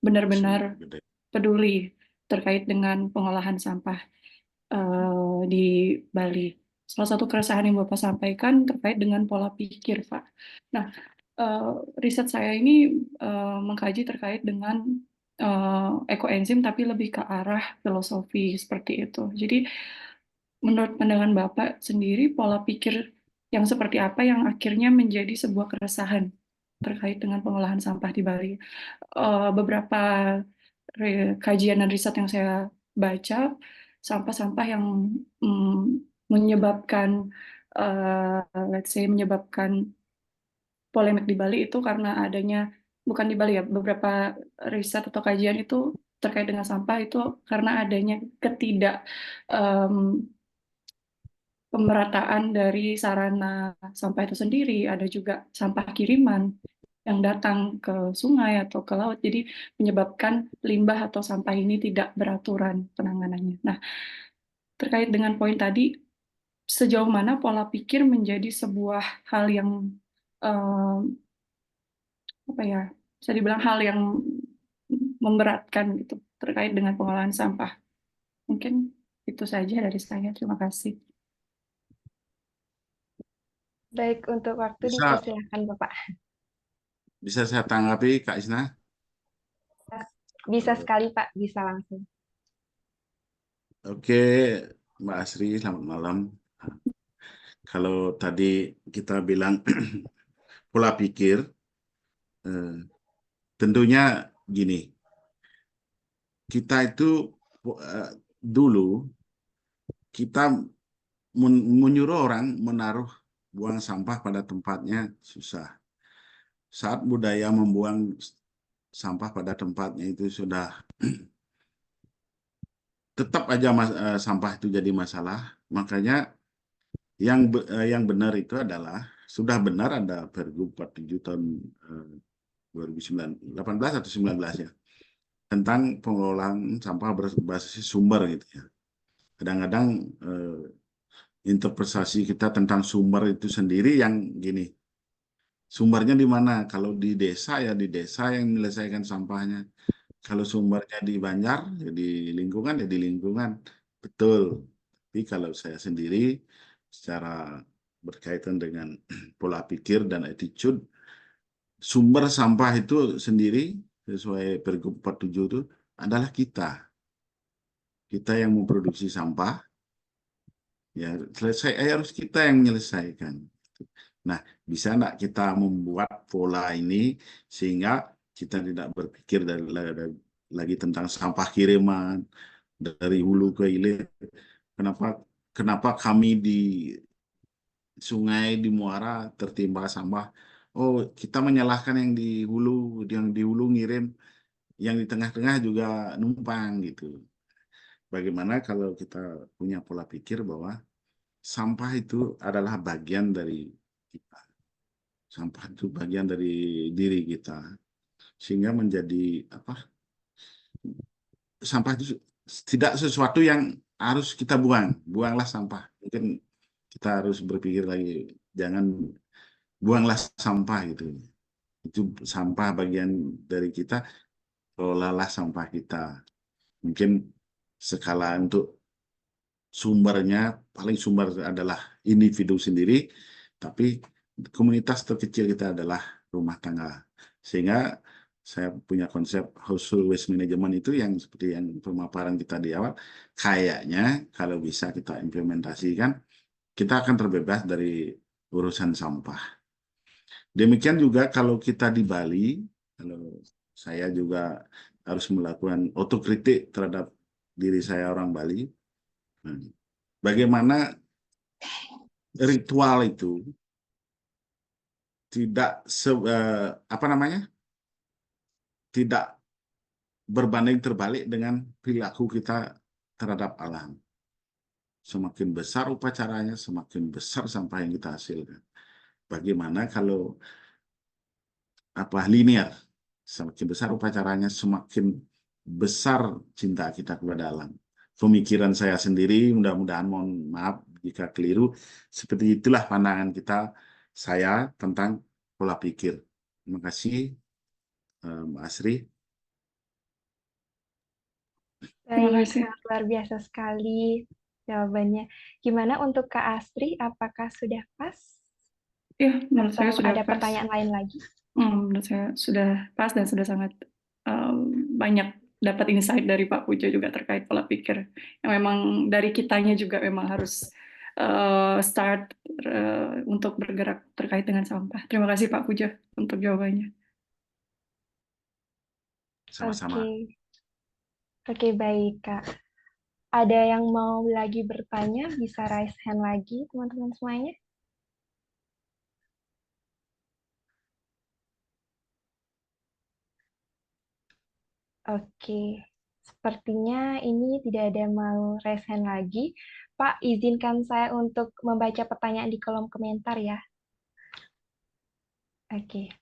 S7: benar-benar peduli terkait dengan pengolahan sampah di Bali. Salah satu keresahan yang Bapak sampaikan terkait dengan pola pikir, Pak. Nah, riset saya ini mengkaji terkait dengan ekoenzim, tapi lebih ke arah filosofi seperti itu. Jadi, menurut pandangan Bapak sendiri, pola pikir yang seperti apa yang akhirnya menjadi sebuah keresahan terkait dengan pengolahan sampah di Bali? Beberapa kajian dan riset yang saya baca, sampah-sampah yang menyebabkan, menyebabkan polemik di Bali itu karena adanya, bukan di Bali ya, beberapa riset atau kajian itu terkait dengan sampah itu karena adanya pemerataan dari sarana sampah itu sendiri, ada juga sampah kiriman yang datang ke sungai atau ke laut, jadi menyebabkan limbah atau sampah ini tidak beraturan penanganannya. Nah, terkait dengan poin tadi, sejauh mana pola pikir menjadi sebuah hal yang apa ya, bisa dibilang hal yang memberatkan gitu terkait dengan pengolahan sampah. Mungkin itu saja dari saya. Terima kasih.
S1: Baik, untuk waktu
S2: Bisa
S1: dipersilahkan Bapak.
S2: bisa saya tanggapi Kak Isna?
S1: Bisa sekali Pak, bisa langsung.
S2: Oke, Mbak Asri, selamat malam. Kalau tadi kita bilang pola pikir, tentunya gini, kita itu dulu kita menyuruh orang menaruh buang sampah pada tempatnya susah. Saat budaya membuang sampah pada tempatnya itu sudah tetap aja sampah itu jadi masalah. Makanya yang benar itu adalah sudah benar ada Pergub 47 tahun 2018 atau 19 ya, tentang pengelolaan sampah berbasis sumber gitu ya. Kadang-kadang interpretasi kita tentang sumber itu sendiri yang gini, sumbernya di mana? Kalau di desa ya di desa yang menyelesaikan sampahnya. Kalau sumbernya di Banjar, ya di lingkungan. Betul. Tapi kalau saya sendiri, secara berkaitan dengan pola pikir dan attitude, sumber sampah itu sendiri, sesuai Pergub 47 itu, adalah kita. Kita yang memproduksi sampah, ya harus kita yang menyelesaikan. Nah, bisa enggak kita membuat pola ini sehingga kita tidak berpikir lagi tentang sampah kiriman dari hulu ke hilir. Kenapa kami di sungai di muara tertimpa sampah? Oh, kita menyalahkan yang di hulu ngirim, yang di tengah-tengah juga numpang gitu. Bagaimana kalau kita punya pola pikir bahwa sampah itu adalah bagian dari kita. Sampah itu bagian dari diri kita. Sehingga menjadi sampah itu tidak sesuatu yang harus kita buang. Buanglah sampah. Mungkin kita harus berpikir lagi, jangan buanglah sampah gitu. Itu sampah bagian dari kita, kelolalah sampah kita. Mungkin skala untuk sumbernya, paling sumber adalah individu sendiri, tapi komunitas terkecil kita adalah rumah tangga. Sehingga saya punya konsep household waste management itu yang seperti yang pemaparan kita di awal, kayaknya kalau bisa kita implementasikan, kita akan terbebas dari urusan sampah. Demikian juga kalau kita di Bali, kalau saya juga harus melakukan otokritik terhadap diri saya orang Bali. Bagaimana ritual itu tidak tidak berbanding terbalik dengan perilaku kita terhadap alam. Semakin besar upacaranya, semakin besar sampah yang kita hasilkan. Bagaimana kalau linear, semakin besar upacaranya, semakin besar cinta kita kepada alam. Pemikiran saya sendiri, mudah-mudahan, mohon maaf jika keliru, seperti itulah pandangan saya tentang pola pikir. Terima kasih, Mbak Asri.
S7: Terima
S1: Baik,
S7: kasih.
S1: sangat luar biasa sekali jawabannya. Gimana untuk Kak Astri, apakah sudah pas?
S7: Ya, menurut saya
S1: Atau
S7: sudah
S1: ada
S7: pas.
S1: pertanyaan lain lagi?
S7: Menurut saya sudah pas dan sudah sangat banyak dapat insight dari Pak Pujo juga terkait pola pikir. Yang memang dari kitanya juga memang harus start untuk bergerak terkait dengan sampah. Terima kasih Pak Pujo untuk jawabannya.
S2: Sama-sama.
S1: Oke, baik Kak. Ada yang mau lagi bertanya, bisa raise hand lagi teman-teman semuanya. Oke, sepertinya ini tidak ada yang mau raise hand lagi. Pak, izinkan saya untuk membaca pertanyaan di kolom komentar ya. Oke.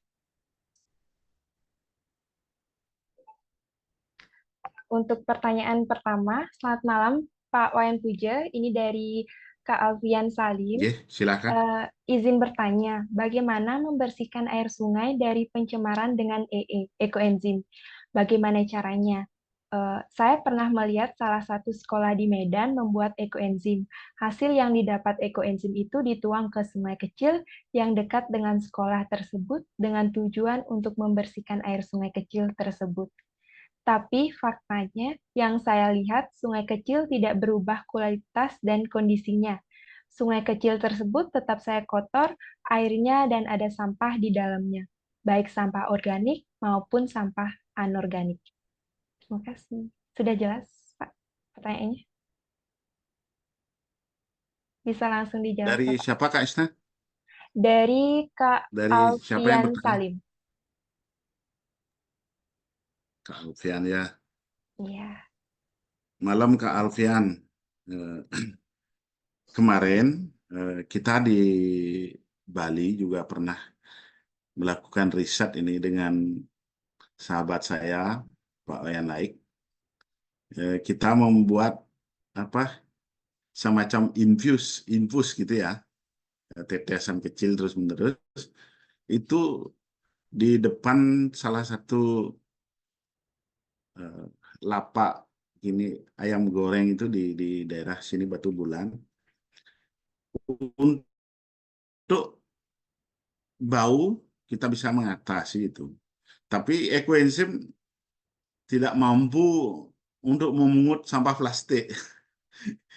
S1: Untuk pertanyaan pertama, selamat malam Pak Wayan Puja, ini dari Kak Alfian Salim.
S2: Silakan.
S1: Izin bertanya, bagaimana membersihkan air sungai dari pencemaran dengan ekoenzim? Bagaimana caranya? Saya pernah melihat salah satu sekolah di Medan membuat ekoenzim. Hasil yang didapat ekoenzim itu dituang ke sungai kecil yang dekat dengan sekolah tersebut dengan tujuan untuk membersihkan air sungai kecil tersebut. Tapi faktanya yang saya lihat sungai kecil tidak berubah kualitas dan kondisinya. Sungai kecil tersebut tetap saya kotor, airnya dan ada sampah di dalamnya, baik sampah organik maupun sampah anorganik. Terima kasih. Sudah jelas, Pak, pertanyaannya? Bisa langsung dijawab,
S2: Dari
S1: Pak.
S2: siapa Kak Isna?
S1: Dari Kak
S2: Dari siapa yang
S1: Alfian
S2: bertanya?
S1: Salim.
S2: Kak Alfian ya.
S1: Iya.
S2: Malam Kak Alfian. Kemarin kita di Bali juga pernah melakukan riset ini dengan sahabat saya, Pak Wayan Laik. Kita membuat semacam infus gitu ya, tetesan kecil terus-menerus. Itu di depan salah satu lapak ini ayam goreng itu di daerah sini Batu Bulan. Untuk bau kita bisa mengatasi itu. Tapi ekoenzim tidak mampu untuk memungut sampah plastik.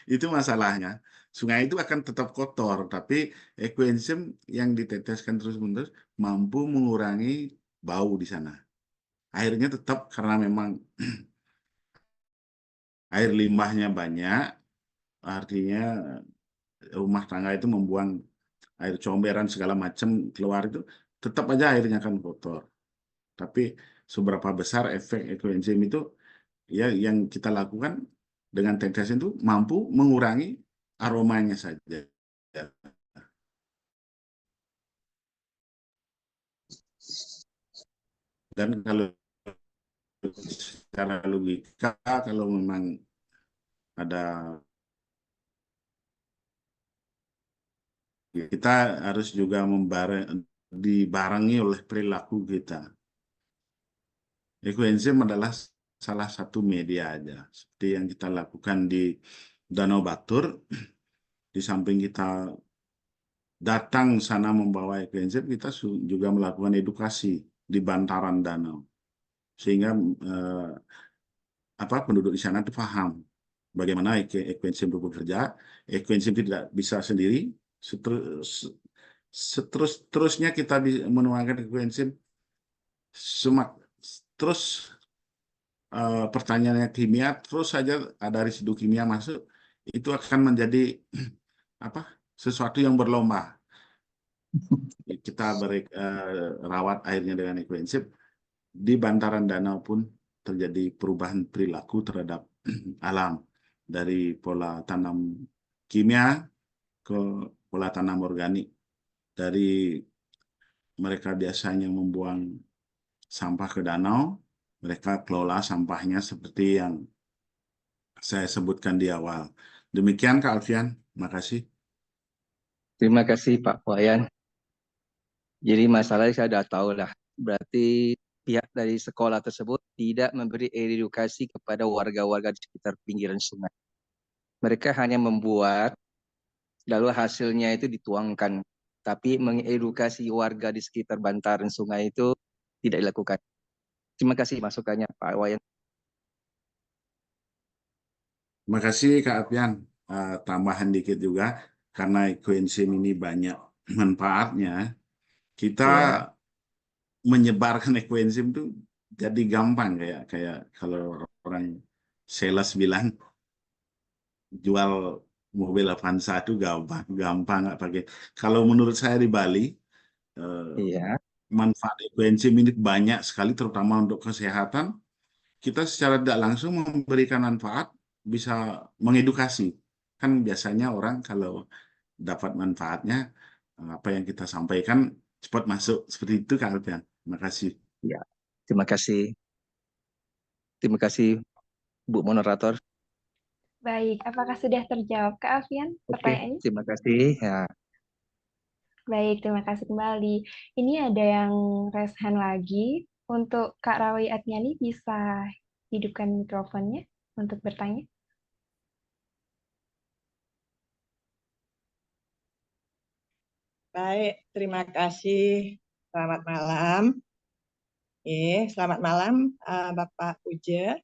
S2: Itu masalahnya. Sungai itu akan tetap kotor, tapi ekoenzim yang diteteskan terus-menerus mampu mengurangi bau di sana. Airnya tetap karena memang air limbahnya banyak, artinya rumah tangga itu membuang air comberan segala macam keluar itu, tetap aja airnya akan kotor. Tapi seberapa besar efek ekoenzim itu, ya yang kita lakukan dengan tetesan itu mampu mengurangi aromanya saja. Dan kalau secara logika, kalau memang ada, kita harus juga dibarengi oleh perilaku kita. Ekoenzim adalah salah satu media aja, seperti yang kita lakukan di Danau Batur. Di samping kita datang sana membawa ekoenzim, kita juga melakukan edukasi di bantaran danau, sehingga penduduk di sana itu paham bagaimana ekoenzim itu bekerja. Ekoenzim tidak bisa sendiri. Terusnya kita menuangkan ekoenzim, terus pertanyaannya kimia, terus saja ada residu kimia masuk, itu akan menjadi sesuatu yang berlomba. Kita rawat airnya dengan ekoenzim, di bantaran danau pun terjadi perubahan perilaku terhadap alam, dari pola tanam kimia ke pola tanam organik. Dari mereka biasanya membuang sampah ke danau, mereka kelola sampahnya seperti yang saya sebutkan di awal. Demikian Kak Alfian, makasih.
S8: Terima kasih Pak Wayan. Jadi masalahnya saya sudah tahu lah. Berarti pihak dari sekolah tersebut tidak memberi edukasi kepada warga-warga di sekitar pinggiran sungai. Mereka hanya membuat, lalu hasilnya itu dituangkan. Tapi mengedukasi warga di sekitar bantaran sungai itu tidak dilakukan. Terima kasih masukannya Pak Wayan.
S2: Terima kasih Kak Alfian. Tambahan dikit juga, karena ekoenzim ini banyak manfaatnya, kita menyebarkan ekoenzim itu jadi gampang, kayak kalau orang sales bilang jual mobil Avanza itu gampang nggak pakai. Kalau menurut saya di Bali, manfaat ekoenzim ini banyak sekali, terutama untuk kesehatan. Kita secara tidak langsung memberikan manfaat, bisa mengedukasi. Kan biasanya orang kalau dapat manfaatnya, apa yang kita sampaikan cepat masuk. Seperti itu Kak Alfian. Terima kasih.
S8: Ya, terima kasih. Terima kasih Bu Moderator.
S1: Baik, apakah sudah terjawab, Kak Alfian,
S8: Oke,
S1: pertanyaannya?
S8: terima kasih. Ya,
S1: Baik, terima kasih kembali. Ini ada yang raise hand lagi. Untuk Kak Rawi Atnyani bisa hidupkan mikrofonnya untuk bertanya.
S9: Baik, terima kasih. Selamat malam. Selamat malam Bapak Uje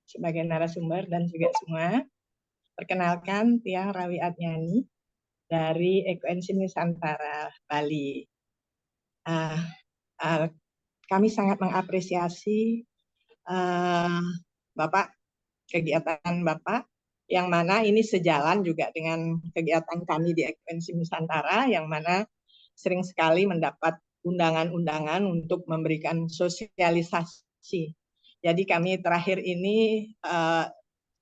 S9: sebagai narasumber dan juga semua. Perkenalkan, Tiang Rawi Atnyani dari Ekoenzim Nusantara, Bali. Kami sangat mengapresiasi Bapak, kegiatan Bapak, yang mana ini sejalan juga dengan kegiatan kami di Ekoenzim Nusantara, yang mana sering sekali mendapat undangan-undangan untuk memberikan sosialisasi. Jadi kami terakhir ini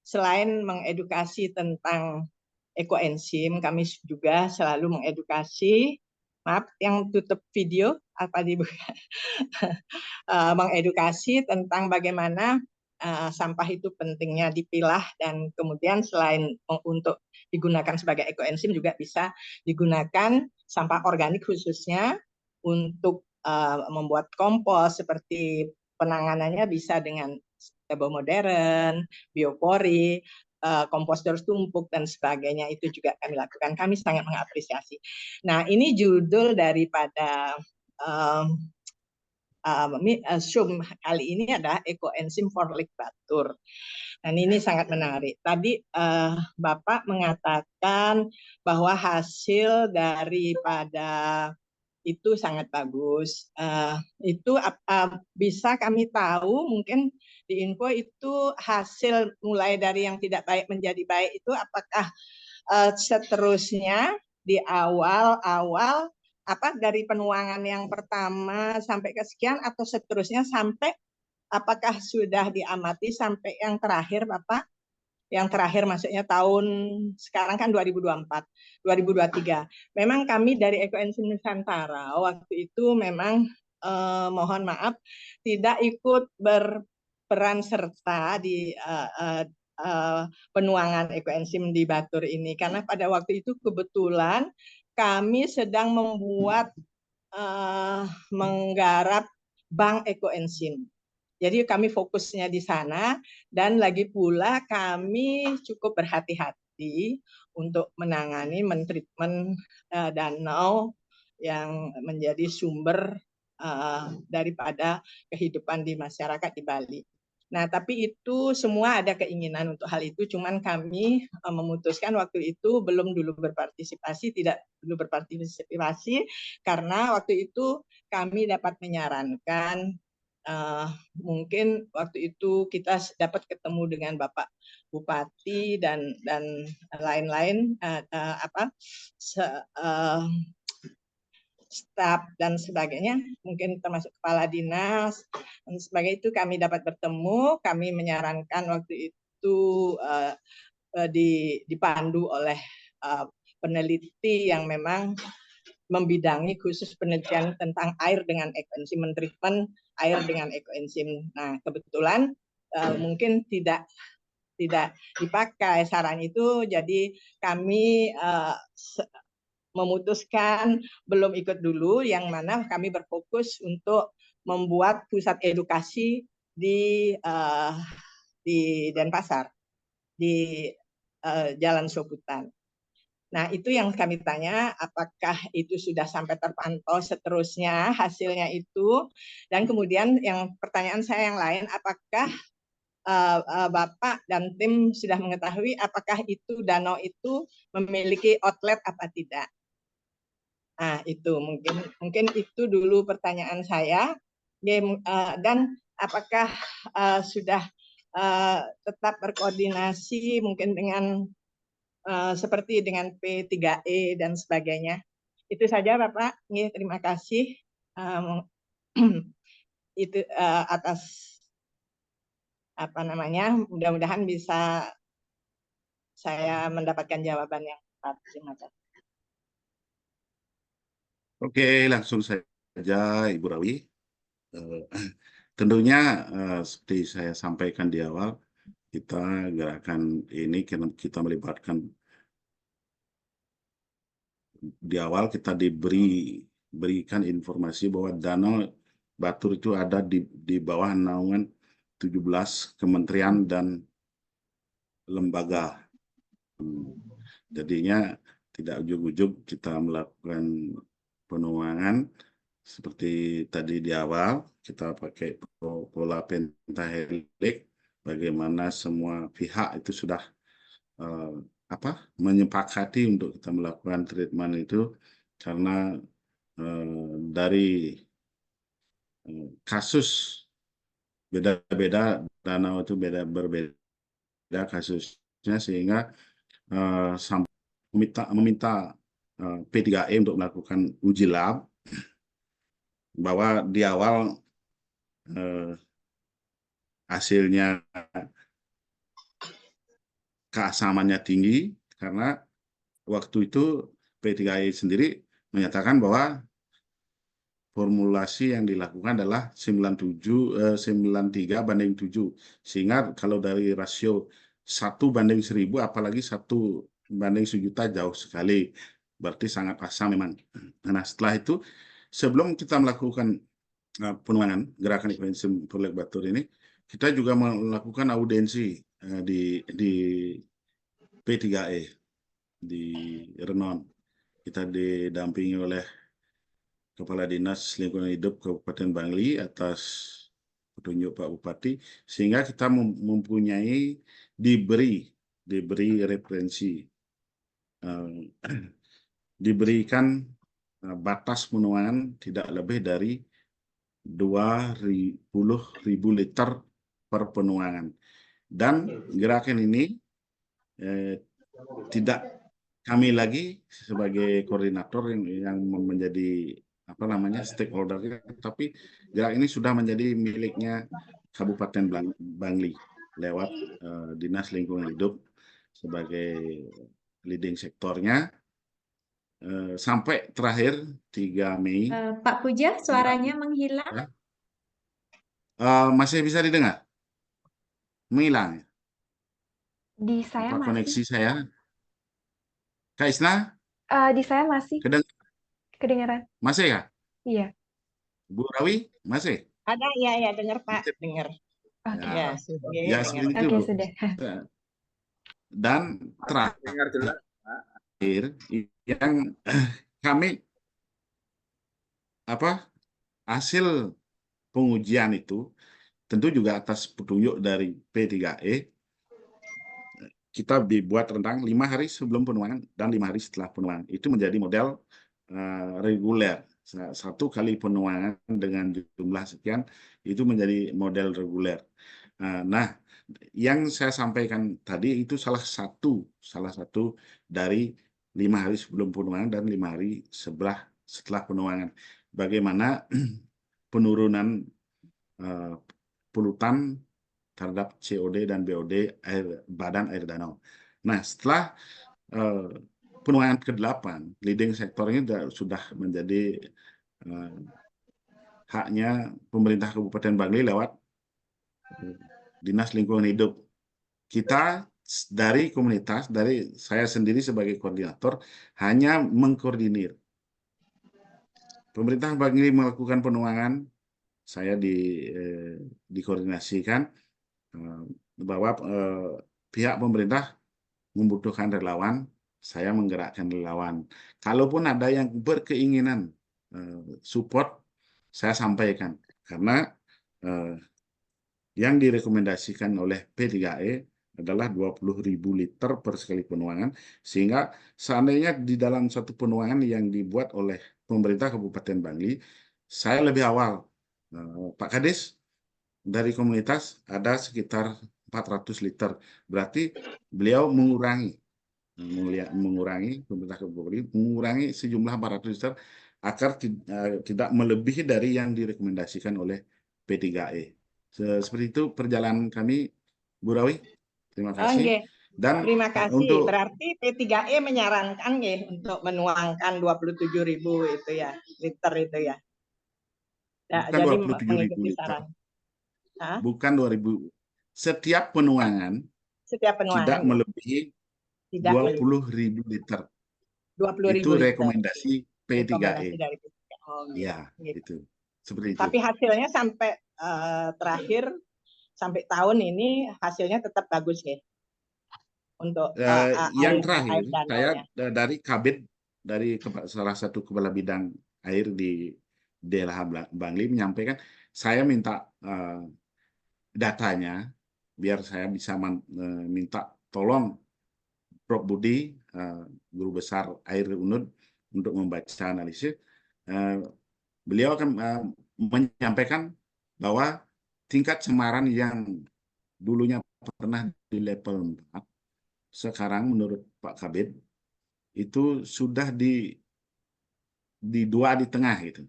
S9: selain mengedukasi tentang ekoenzim, kami juga selalu mengedukasi, maaf yang tutup video, apa dibuka, mengedukasi tentang bagaimana sampah itu pentingnya dipilah dan kemudian selain untuk digunakan sebagai ekoenzim juga bisa digunakan sampah organik khususnya untuk membuat kompos seperti penanganannya bisa dengan modern, biopori, komposter tumpuk dan sebagainya itu juga kami lakukan. Kami sangat mengapresiasi. Nah, ini judul daripada Zoom kali ini adalah ekoenzim Forlik Batur. Dan ini sangat menarik. Tadi Bapak mengatakan bahwa hasil daripada itu sangat bagus. Itu bisa kami tahu mungkin di info itu hasil mulai dari yang tidak baik menjadi baik itu apakah seterusnya di awal-awal dari penuangan yang pertama sampai ke sekian atau seterusnya sampai apakah sudah diamati sampai yang terakhir Bapak? Yang terakhir maksudnya tahun sekarang kan 2024, 2023. Memang kami dari Ekoenzim Nusantara waktu itu memang mohon maaf tidak ikut berperan serta di penuangan ekoenzim di Batur ini karena pada waktu itu kebetulan kami sedang membuat menggarap bank ekoenzim. Jadi kami fokusnya di sana dan lagi pula kami cukup berhati-hati untuk menangani mentreatment danau yang menjadi sumber daripada kehidupan di masyarakat di Bali. Nah, tapi itu semua ada keinginan untuk hal itu, cuman kami memutuskan waktu itu belum dulu berpartisipasi, tidak dulu berpartisipasi karena waktu itu kami dapat menyarankan mungkin waktu itu kita dapat ketemu dengan Bapak Bupati dan lain-lain staf dan sebagainya, mungkin termasuk kepala dinas dan sebagainya itu kami dapat bertemu, kami menyarankan waktu itu dipandu oleh peneliti yang memang membidangi khusus penelitian tentang air dengan ekoenzim, mentreatment air dengan ekoenzim. Nah, kebetulan mungkin tidak dipakai saran itu, jadi kami memutuskan belum ikut dulu, yang mana kami berfokus untuk membuat pusat edukasi di Denpasar, di Jalan Soputan. Nah, itu yang kami tanya, apakah itu sudah sampai terpantau seterusnya hasilnya itu, dan kemudian yang pertanyaan saya yang lain, apakah Bapak dan tim sudah mengetahui apakah itu danau itu memiliki outlet apa tidak? Nah, itu mungkin itu dulu pertanyaan saya. Dan apakah sudah tetap berkoordinasi mungkin dengan seperti dengan P3E dan sebagainya. Itu saja Bapak. Terima kasih itu atas mudah-mudahan bisa saya mendapatkan jawaban yang tepat. Terima kasih.
S2: Oke, langsung saja Ibu Rawi. Tentunya seperti saya sampaikan di awal, kita gerakan ini kita melibatkan di awal kita diberikan informasi bahwa Danau Batur itu ada di bawah naungan 17 kementerian dan lembaga. Jadinya tidak ujug-ujug kita melakukan penuangan seperti tadi di awal, kita pakai pola pentahelik, bagaimana semua pihak itu sudah menyepakati untuk kita melakukan treatment itu, karena dari kasus beda-beda, danau itu berbeda kasusnya, sehingga sampai meminta P3E untuk melakukan uji lab, bahwa di awal hasilnya keasamannya tinggi, karena waktu itu P3E sendiri menyatakan bahwa formulasi yang dilakukan adalah 93 banding 7, sehingga kalau dari rasio 1:1000, apalagi 1:1.000.000, jauh sekali, berarti sangat asam memang. Nah, setelah itu, sebelum kita melakukan penuangan gerakan ekoenzim Forlik Batur ini, kita juga melakukan audiensi di P3E di Renon. Kita didampingi oleh Kepala Dinas Lingkungan Hidup Kabupaten Bangli atas petunjuk Pak Bupati, sehingga kita mempunyai diberi referensi, diberikan batas penuangan tidak lebih dari 20.000 liter per penuangan. Dan gerakan ini tidak kami lagi sebagai koordinator yang menjadi stakeholder, tapi gerakan ini sudah menjadi miliknya Kabupaten Bangli lewat Dinas Lingkungan Hidup sebagai leading sektornya, sampai terakhir 3 Mei.
S3: Pak Puja, suaranya menghilang.
S2: Masih bisa didengar? Menghilang?
S1: Di saya masih.
S2: Koneksi saya? Kak Isna?
S1: Di saya masih. Kedengaran.
S2: Masih ya?
S1: Iya.
S2: Bu Rawi, masih?
S9: Ada, ya, dengar Pak, dengar.
S1: Oke.
S9: Ya,
S2: seperti itu.
S1: Oke, sudah.
S2: Dan terakhir yang kami hasil pengujian itu tentu juga atas petunjuk dari P3E, kita dibuat rentang 5 hari sebelum penuangan dan 5 hari setelah penuangan. Itu menjadi model reguler. 1 kali penuangan dengan jumlah sekian, itu menjadi model reguler. Nah, yang saya sampaikan tadi itu salah satu dari 5 hari sebelum penuangan dan 5 hari setelah penuangan. Bagaimana penurunan polutan terhadap COD dan BOD badan air danau. Nah, setelah penuangan ke-8, leading sektor ini sudah menjadi haknya pemerintah Kabupaten Bangli lewat Dinas Lingkungan Hidup. Kita dari komunitas, dari saya sendiri sebagai koordinator, hanya mengkoordinir. Pemerintah Bangli melakukan penuangan, saya dikoordinasikan bahwa pihak pemerintah membutuhkan relawan, saya menggerakkan relawan. Kalaupun ada yang berkeinginan support, saya sampaikan. Karena yang direkomendasikan oleh P3E adalah 20.000 liter per sekali penuangan, sehingga seandainya di dalam satu penuangan yang dibuat oleh pemerintah Kabupaten Bangli, saya lebih awal, Pak Kades dari komunitas ada sekitar 400 liter, berarti beliau mengurangi pemerintah Kabupaten mengurangi sejumlah 400 liter agar tidak melebihi dari yang direkomendasikan oleh P3E. Seperti itu perjalanan kami, Bu Rawi. Terima kasih. Dan
S9: terima kasih.
S2: Untuk
S9: berarti P3E menyarankan untuk menuangkan 27.000 itu ya, liter itu ya.
S2: Bukan 27.000 liter. Bukan 2000. setiap penuangan
S9: Setiap
S2: tidak
S9: penuangan
S2: melebihi
S9: tidak
S2: 20.000 liter.
S9: 20.000
S2: Itu
S9: liter.
S2: rekomendasi
S9: Rekomendasi
S2: P3E.
S9: dari P3E. Oh,
S2: Ya,
S9: gitu.
S2: itu. Seperti itu.
S9: Tapi hasilnya sampai terakhir sampai tahun ini hasilnya tetap bagus ya untuk
S2: Yang
S9: air
S2: terakhir, saya
S9: danaunya.
S2: dari Kabid, dari salah satu kepala bidang air di DLH Bangli menyampaikan, saya minta datanya, biar saya bisa minta tolong Prof. Budi, Guru Besar Air UNUD, untuk membaca analisis. Beliau akan menyampaikan bahwa tingkat cemaran yang dulunya pernah di level 4, sekarang menurut Pak Kabid itu sudah di 2 di tengah gitu.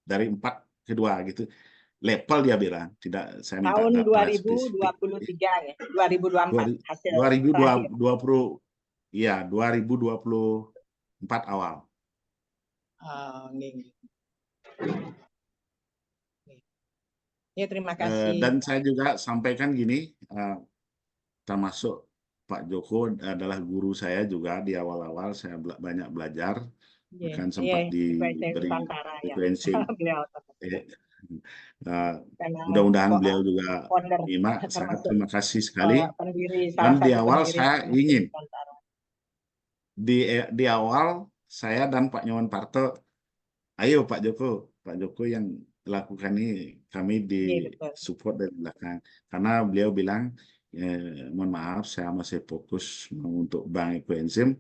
S2: Dari 4 ke 2 gitu. Level dia bilang, tidak, saya minta
S9: Tahun
S2: data spesifik.
S9: 2023 ya, 2024 hasil terakhir.
S2: 2020, ya 2024 awal.
S9: Ya, terima kasih.
S2: Dan saya juga sampaikan gini, termasuk Pak Joko adalah guru saya juga di awal-awal, saya banyak belajar, bahkan sempat diberi frekuensi. Mudah-mudahan beliau juga menyimak. Sangat terima kasih sekali. Dan di awal saya ingin, di awal saya dan Pak Nyoman Parto, ayo Pak Joko yang lakukan ini, kami di support dari belakang, karena beliau bilang, mohon maaf saya masih fokus untuk Bank Ekoenzim,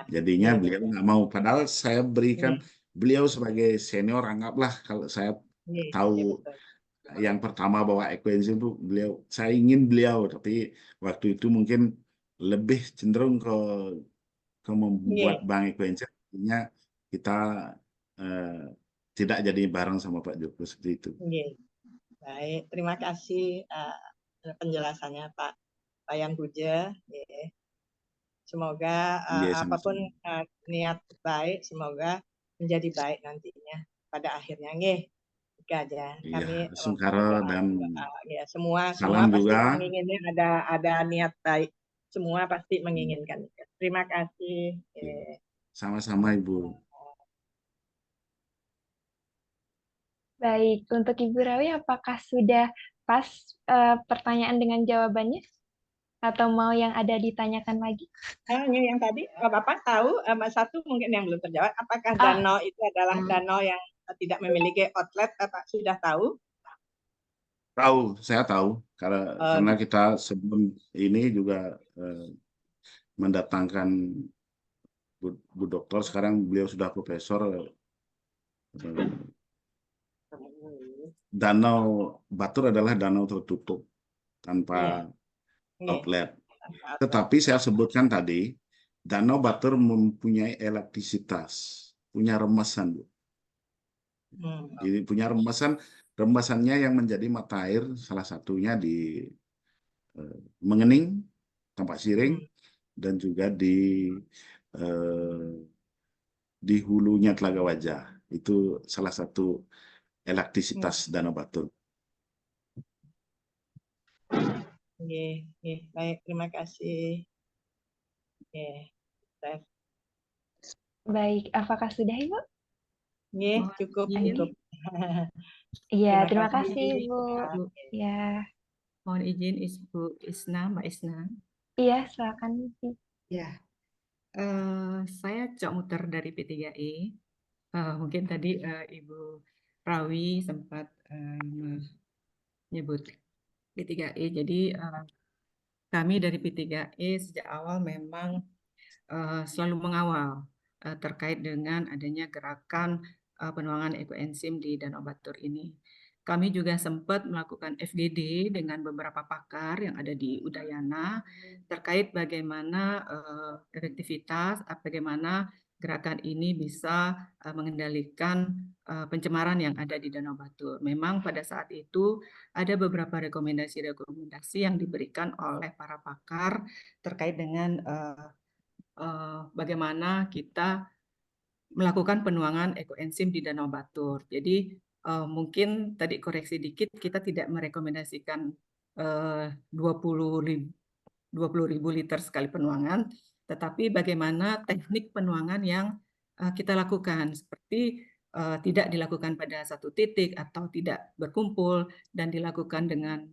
S2: jadinya beliau nggak mau, padahal saya berikan beliau sebagai senior, anggaplah kalau saya tahu yang pertama bahwa Ekoenzim itu beliau, saya ingin beliau, tapi waktu itu mungkin lebih cenderung ke membuat Bank Ekoenzim, artinya kita tidak jadi bareng sama Pak Joko, seperti itu.
S9: Baik, terima kasih penjelasannya Pak Wayan Huja. Semoga apapun niat baik, semoga menjadi baik nantinya pada akhirnya. Itu aja. Kami
S2: Sungkara dan
S9: semua
S2: salam
S9: pasti
S2: juga.
S9: menginginkan ada niat baik. Semua pasti menginginkan. Terima kasih.
S2: Sama-sama Ibu.
S1: Baik, untuk Ibu Rawi, apakah sudah pas pertanyaan dengan jawabannya? Atau mau yang ada ditanyakan lagi?
S9: Yang tadi Bapak tahu, satu mungkin yang belum terjawab, apakah danau itu adalah danau yang tidak memiliki outlet, Bapak sudah tahu?
S2: Tahu, saya tahu, karena kita sebelum ini juga mendatangkan Bu Dokter, sekarang beliau sudah profesor. Danau Batur adalah danau tertutup tanpa outlet. Tetapi saya sebutkan tadi, Danau Batur mempunyai elektrisitas, punya remesan, Bu. Jadi punya remasannya yang menjadi mata air, salah satunya di Mengening, Tampak Siring, dan juga di hulunya Telaga Wajah. Itu salah satu elektrisitas Danau Batur.
S9: Baik, terima kasih.
S1: Baik, apakah sudah Ibu?
S9: Cukup untuk.
S1: Iya, terima kasih Ibu. Ya.
S10: Mohon izin Ibu Isna, Mbak Isna.
S1: Iya, silakan.
S10: Ya, saya Cok Muter dari P3E. Mungkin tadi Ibu Rawi sempat menyebut P3E. Jadi kami dari P3E sejak awal memang selalu mengawal terkait dengan adanya gerakan penuangan ekoenzim di Danau Batur ini. Kami juga sempat melakukan FGD dengan beberapa pakar yang ada di Udayana terkait bagaimana efektivitas, bagaimana gerakan ini bisa mengendalikan pencemaran yang ada di Danau Batur. Memang pada saat itu ada beberapa rekomendasi yang diberikan oleh para pakar terkait dengan bagaimana kita melakukan penuangan ekoenzim di Danau Batur. Jadi mungkin tadi koreksi dikit, kita tidak merekomendasikan 20.000 liter sekali penuangan, tetapi bagaimana teknik penuangan yang kita lakukan, seperti tidak dilakukan pada satu titik atau tidak berkumpul dan dilakukan dengan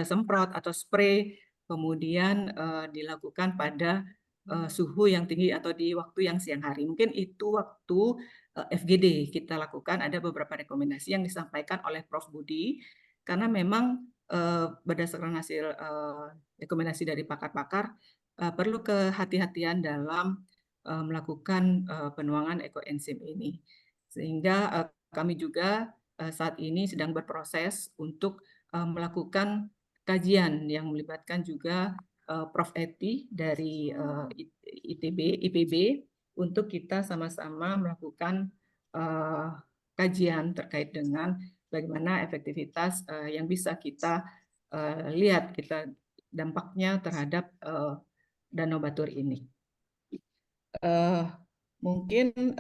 S10: semprot atau spray, kemudian dilakukan pada suhu yang tinggi atau di waktu yang siang hari. Mungkin itu waktu FGD kita lakukan, ada beberapa rekomendasi yang disampaikan oleh Prof. Budi, karena memang berdasarkan hasil rekomendasi dari pakar-pakar, perlu kehati-hatian dalam melakukan penuangan ekoenzim ini. Sehingga kami juga saat ini sedang berproses untuk melakukan kajian yang melibatkan juga Prof. Eti dari IPB untuk kita sama-sama melakukan kajian terkait dengan bagaimana efektivitas yang bisa kita lihat dampaknya terhadap Danau Batur ini. Mungkin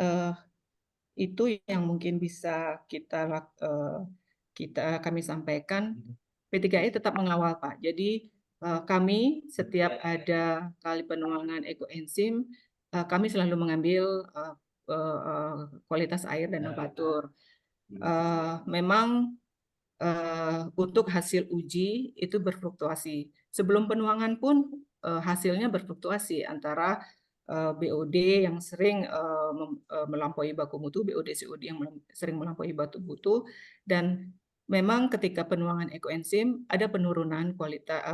S10: itu yang mungkin bisa kami sampaikan. P3I tetap mengawal, Pak. Jadi kami setiap ada kali penuangan ekoenzim, kami selalu mengambil kualitas air Danau Batur. Memang untuk hasil uji itu berfluktuasi. Sebelum penuangan pun hasilnya berfluktuasi antara BOD yang sering melampaui baku mutu, BOD COD yang sering melampaui baku mutu, dan memang ketika penuangan ekoenzim ada penurunan kualitas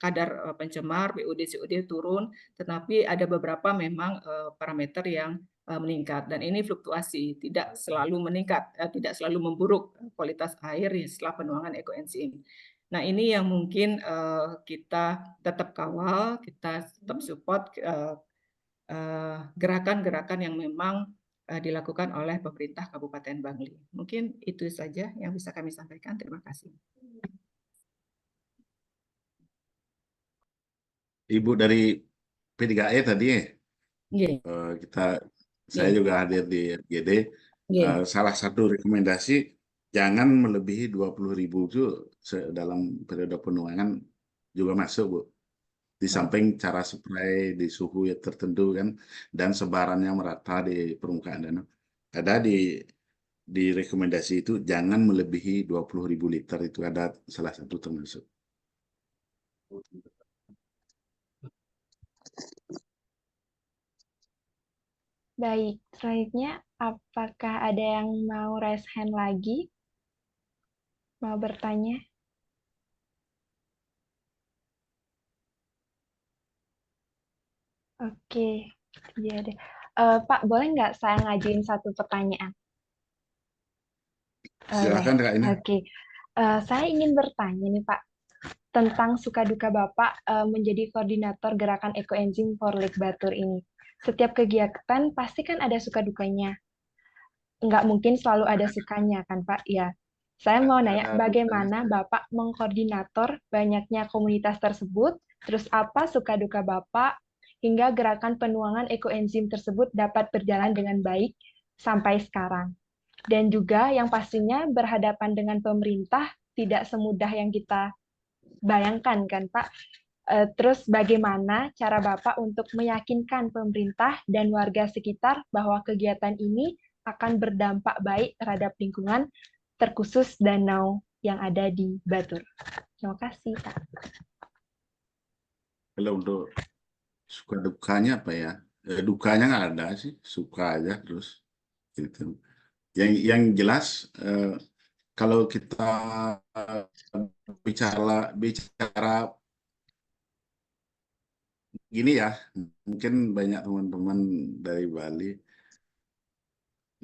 S10: kadar pencemar, BOD COD turun, tetapi ada beberapa memang parameter yang meningkat, dan ini fluktuasi, tidak selalu meningkat, tidak selalu memburuk kualitas air setelah penuangan ekoenzim. Nah, ini yang mungkin kita tetap kawal, kita tetap support gerakan-gerakan yang memang dilakukan oleh pemerintah Kabupaten Bangli. Mungkin itu saja yang bisa kami sampaikan. Terima kasih. Ibu dari P3E tadi ya? Saya juga hadir di FGD. Salah satu rekomendasi, jangan melebihi 20.000 itu dalam periode penuangan juga masuk, Bu. Di samping cara spray di suhu yang tertentu kan, dan sebarannya merata di permukaan danau. Ada di rekomendasi itu jangan melebihi 20.000 liter, itu ada salah satu termasuk.
S1: Baik, selanjutnya apakah ada yang mau raise hand lagi? Mau bertanya? Oke, iya deh. Pak, boleh nggak saya ngajuin satu pertanyaan?
S2: Silakan, Kak Ina.
S1: Oke, saya ingin bertanya nih Pak, tentang suka duka Bapak menjadi koordinator gerakan ekoenzim for Lake Batur ini. Setiap kegiatan pasti kan ada suka dukanya. Nggak mungkin selalu ada sukanya kan Pak? Ya. Saya mau nanya, bagaimana Bapak mengkoordinator banyaknya komunitas tersebut, terus apa suka duka Bapak, hingga gerakan penuangan ekoenzim tersebut dapat berjalan dengan baik sampai sekarang. Dan juga yang pastinya berhadapan dengan pemerintah tidak semudah yang kita bayangkan kan Pak. Terus bagaimana cara Bapak untuk meyakinkan pemerintah dan warga sekitar bahwa kegiatan ini akan berdampak baik terhadap lingkungan, terkhusus danau yang ada di Batur. Terima kasih, Pak.
S2: Kalau untuk suka dukanya apa ya? Dukanya nggak ada sih, suka aja terus. Gitu. Yang jelas kalau kita bicara gini ya, mungkin banyak teman-teman dari Bali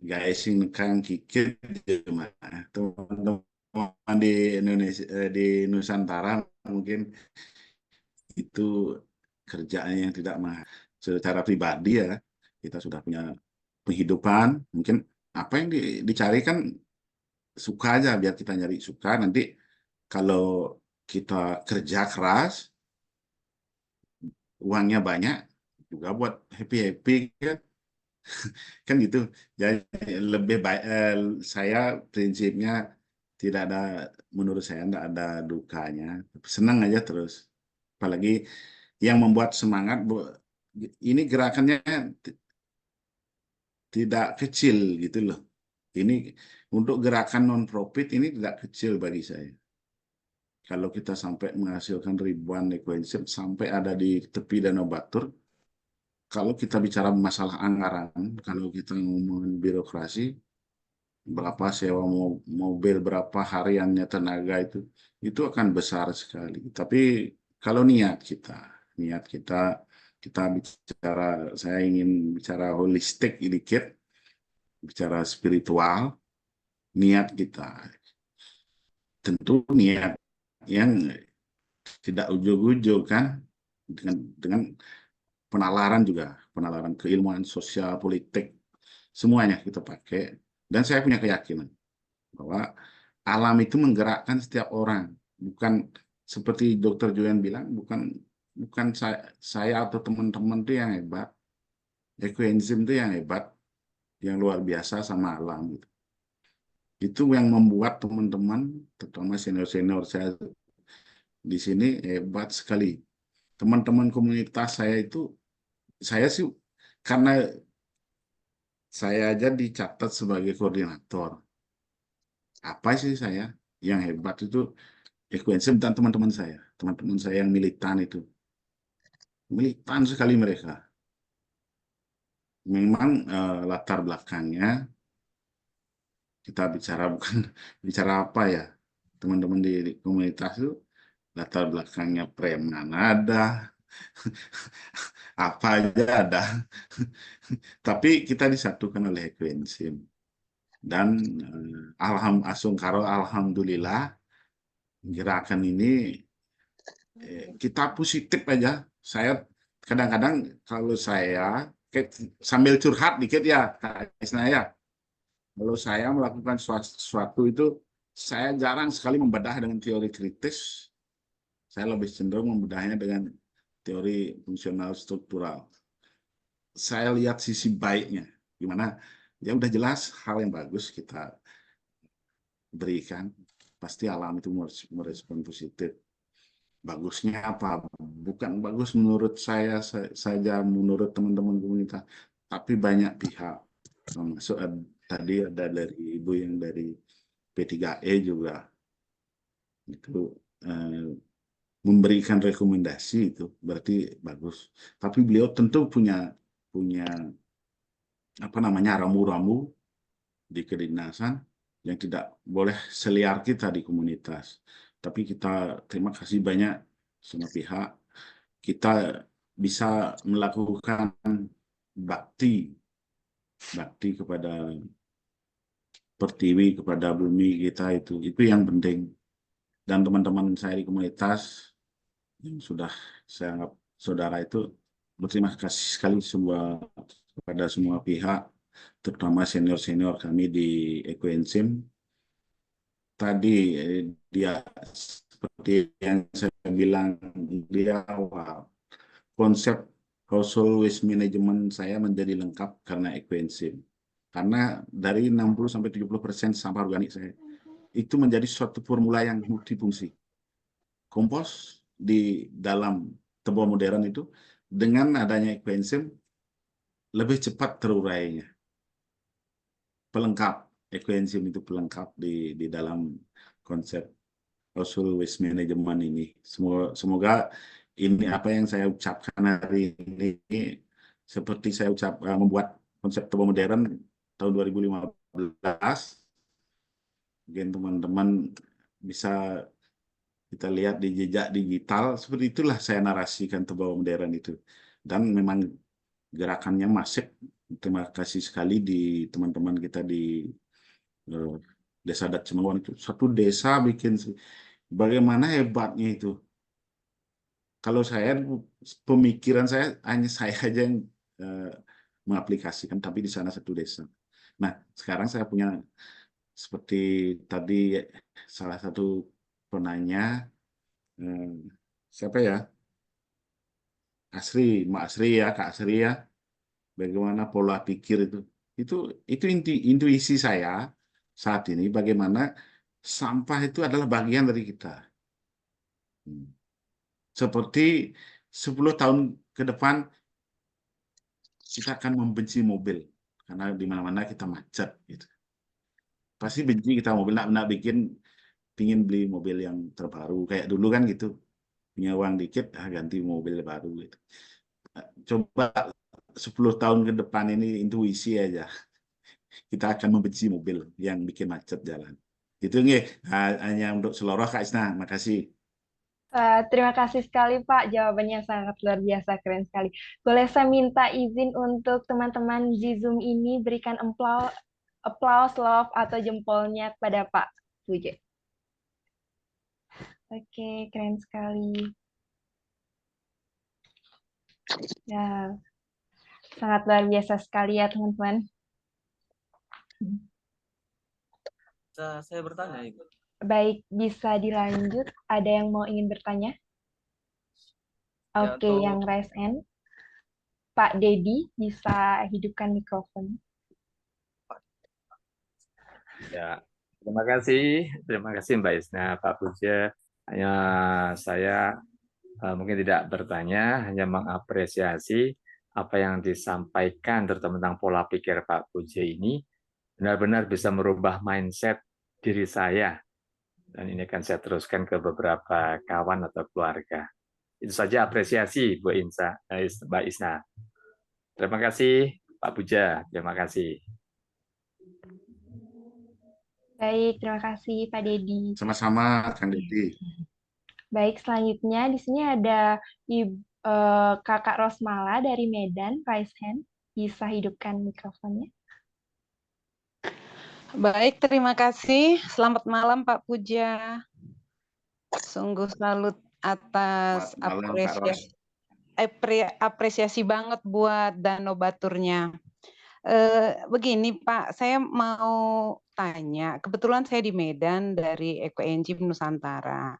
S2: nggak asing kang kikir, teman-teman di Indonesia, di Nusantara mungkin itu kerjaannya yang tidak mahal. Secara pribadi ya, kita sudah punya penghidupan, mungkin apa yang dicari kan suka aja, biar kita nyari suka. Nanti kalau kita kerja keras, uangnya banyak, juga buat happy-happy kan. Kan gitu. Jadi lebih baik, saya prinsipnya tidak ada, menurut saya tidak ada dukanya. Senang aja terus. Apalagi yang membuat semangat, ini gerakannya tidak kecil gitu loh. Ini untuk gerakan non-profit ini tidak kecil bagi saya. Kalau kita sampai menghasilkan ribuan ekoenzim sampai ada di tepi Danau Batur, kalau kita bicara masalah anggaran, kalau kita ngomongin birokrasi, berapa sewa mobil, berapa hariannya tenaga itu akan besar sekali. Tapi kalau niat kita bicara, saya ingin bicara holistik dikit, bicara spiritual, niat kita. Tentu niat yang tidak ujug-ujug kan, dengan penalaran juga, penalaran keilmuan sosial, politik, semuanya kita pakai. Dan saya punya keyakinan bahwa alam itu menggerakkan setiap orang, bukan seperti Dr. Julian bilang, bukan saya atau teman-teman itu yang hebat, ekoenzim itu yang hebat, yang luar biasa sama alam gitu. Itu yang membuat teman-teman, terutama senior-senior saya di sini hebat sekali. Teman-teman komunitas saya itu, saya sih karena saya aja dicatat sebagai koordinator. Apa sih saya yang hebat itu ekoenzim dan teman-teman saya yang militan itu. Militan sekali mereka. Memang latar belakangnya kita bicara bukan bicara apa ya, teman-teman di komunitas itu latar belakangnya preman ada, apa aja ada. Tapi kita disatukan oleh ekoenzim. Dan alhamdulillah gerakan ini kita positif aja. Saya kadang-kadang kalau saya sambil curhat dikit ya, Kak Isna ya. Kalau saya melakukan sesuatu itu, saya jarang sekali membedah dengan teori kritis. Saya lebih cenderung membedahnya dengan teori fungsional struktural. Saya lihat sisi baiknya, gimana ya udah jelas hal yang bagus kita berikan, pasti alam itu merespon positif. Bagusnya apa? Bukan bagus menurut saya saja, menurut teman-teman komunitas, tapi banyak pihak. Termasuk tadi ada dari Ibu yang dari P3E juga itu memberikan rekomendasi, itu berarti bagus. Tapi beliau tentu punya apa namanya rambu-rambu di kedinasan yang tidak boleh seliar kita di komunitas. Tapi kita terima kasih banyak sama pihak, kita bisa melakukan bakti kepada pertiwi, kepada bumi kita, itu yang penting. Dan teman-teman saya di komunitas yang sudah saya anggap saudara itu berterima kasih sekali kepada semua pihak, terutama senior-senior kami di ekoenzim. Tadi dia seperti yang saya bilang di awal, konsep household waste management saya menjadi lengkap karena ekoenzim. Karena dari 60-70% sampah organik saya itu menjadi suatu formula yang multifungsi. Kompos di dalam tebal modern itu dengan adanya ekoenzim lebih cepat terurainya. Pelengkap, ekoenzim itu pelengkap di dalam konsep household waste management ini. Semoga ini apa yang saya ucapkan hari ini seperti saya membuat konsep tebal modern tahun 2015. Mungkin teman-teman bisa kita lihat di jejak digital, seperti itulah saya narasikan tebal modern itu. Dan memang gerakannya masif. Terima kasih sekali di teman-teman kita di Desa Adat Cemawon itu. Satu desa bikin, bagaimana hebatnya itu. Kalau saya, pemikiran saya hanya saya aja yang mengaplikasikan, tapi di sana satu desa. Nah, sekarang saya punya, seperti tadi salah satu penanya, siapa ya? Mak Asri ya, Kak Asri ya. Bagaimana pola pikir itu intuisi saya saat ini, bagaimana sampah itu adalah bagian dari kita. Seperti 10 tahun ke depan kita akan membenci mobil karena di mana-mana kita macet gitu. Pasti benci kita mobil, nak pingin beli mobil yang terbaru kayak dulu kan gitu. Punya uang dikit, ganti mobil baru gitu. Coba 10 tahun ke depan ini intuisi aja. Kita akan membenci mobil yang bikin macet jalan. Itu nggih, hanya untuk seluruh Kak Isna. Makasih.
S1: Terima kasih sekali Pak, jawabannya sangat luar biasa, keren sekali. Boleh saya minta izin untuk teman-teman di Zoom ini berikan applause, love, atau jempolnya kepada Pak Puja. Oke, keren sekali. Ya, sangat luar biasa sekali ya teman-teman.
S11: Saya bertanya, Ibu.
S1: Baik, bisa dilanjut. Ada yang mau ingin bertanya?
S11: Ya,
S1: Oke, yang raise hand. Pak Dedi, bisa hidupkan mikrofon.
S12: Ya, terima kasih Mbak Isna, Pak Puja. Hanya saya mungkin tidak bertanya, hanya mengapresiasi apa yang disampaikan terutama tentang pola pikir Pak Puja ini benar-benar bisa merubah mindset diri saya. Dan ini akan saya teruskan ke beberapa kawan atau keluarga. Itu saja apresiasi Bu Mbak Isna. Terima kasih Pak Puja, terima kasih.
S1: Baik, terima kasih Pak Dedi.
S2: Sama-sama Kang Dedi.
S1: Baik, selanjutnya di sini ada Kakak Rosmala dari Medan, raise hand. Bisa hidupkan mikrofonnya.
S13: Baik, terima kasih. Selamat malam Pak Puja. Sungguh salut atas
S2: Selamat malam, Kak Ros.
S13: apresiasi banget buat Danau Baturnya. Begini Pak, saya mau tanya. Kebetulan saya di Medan dari EcoEngine Nusantara.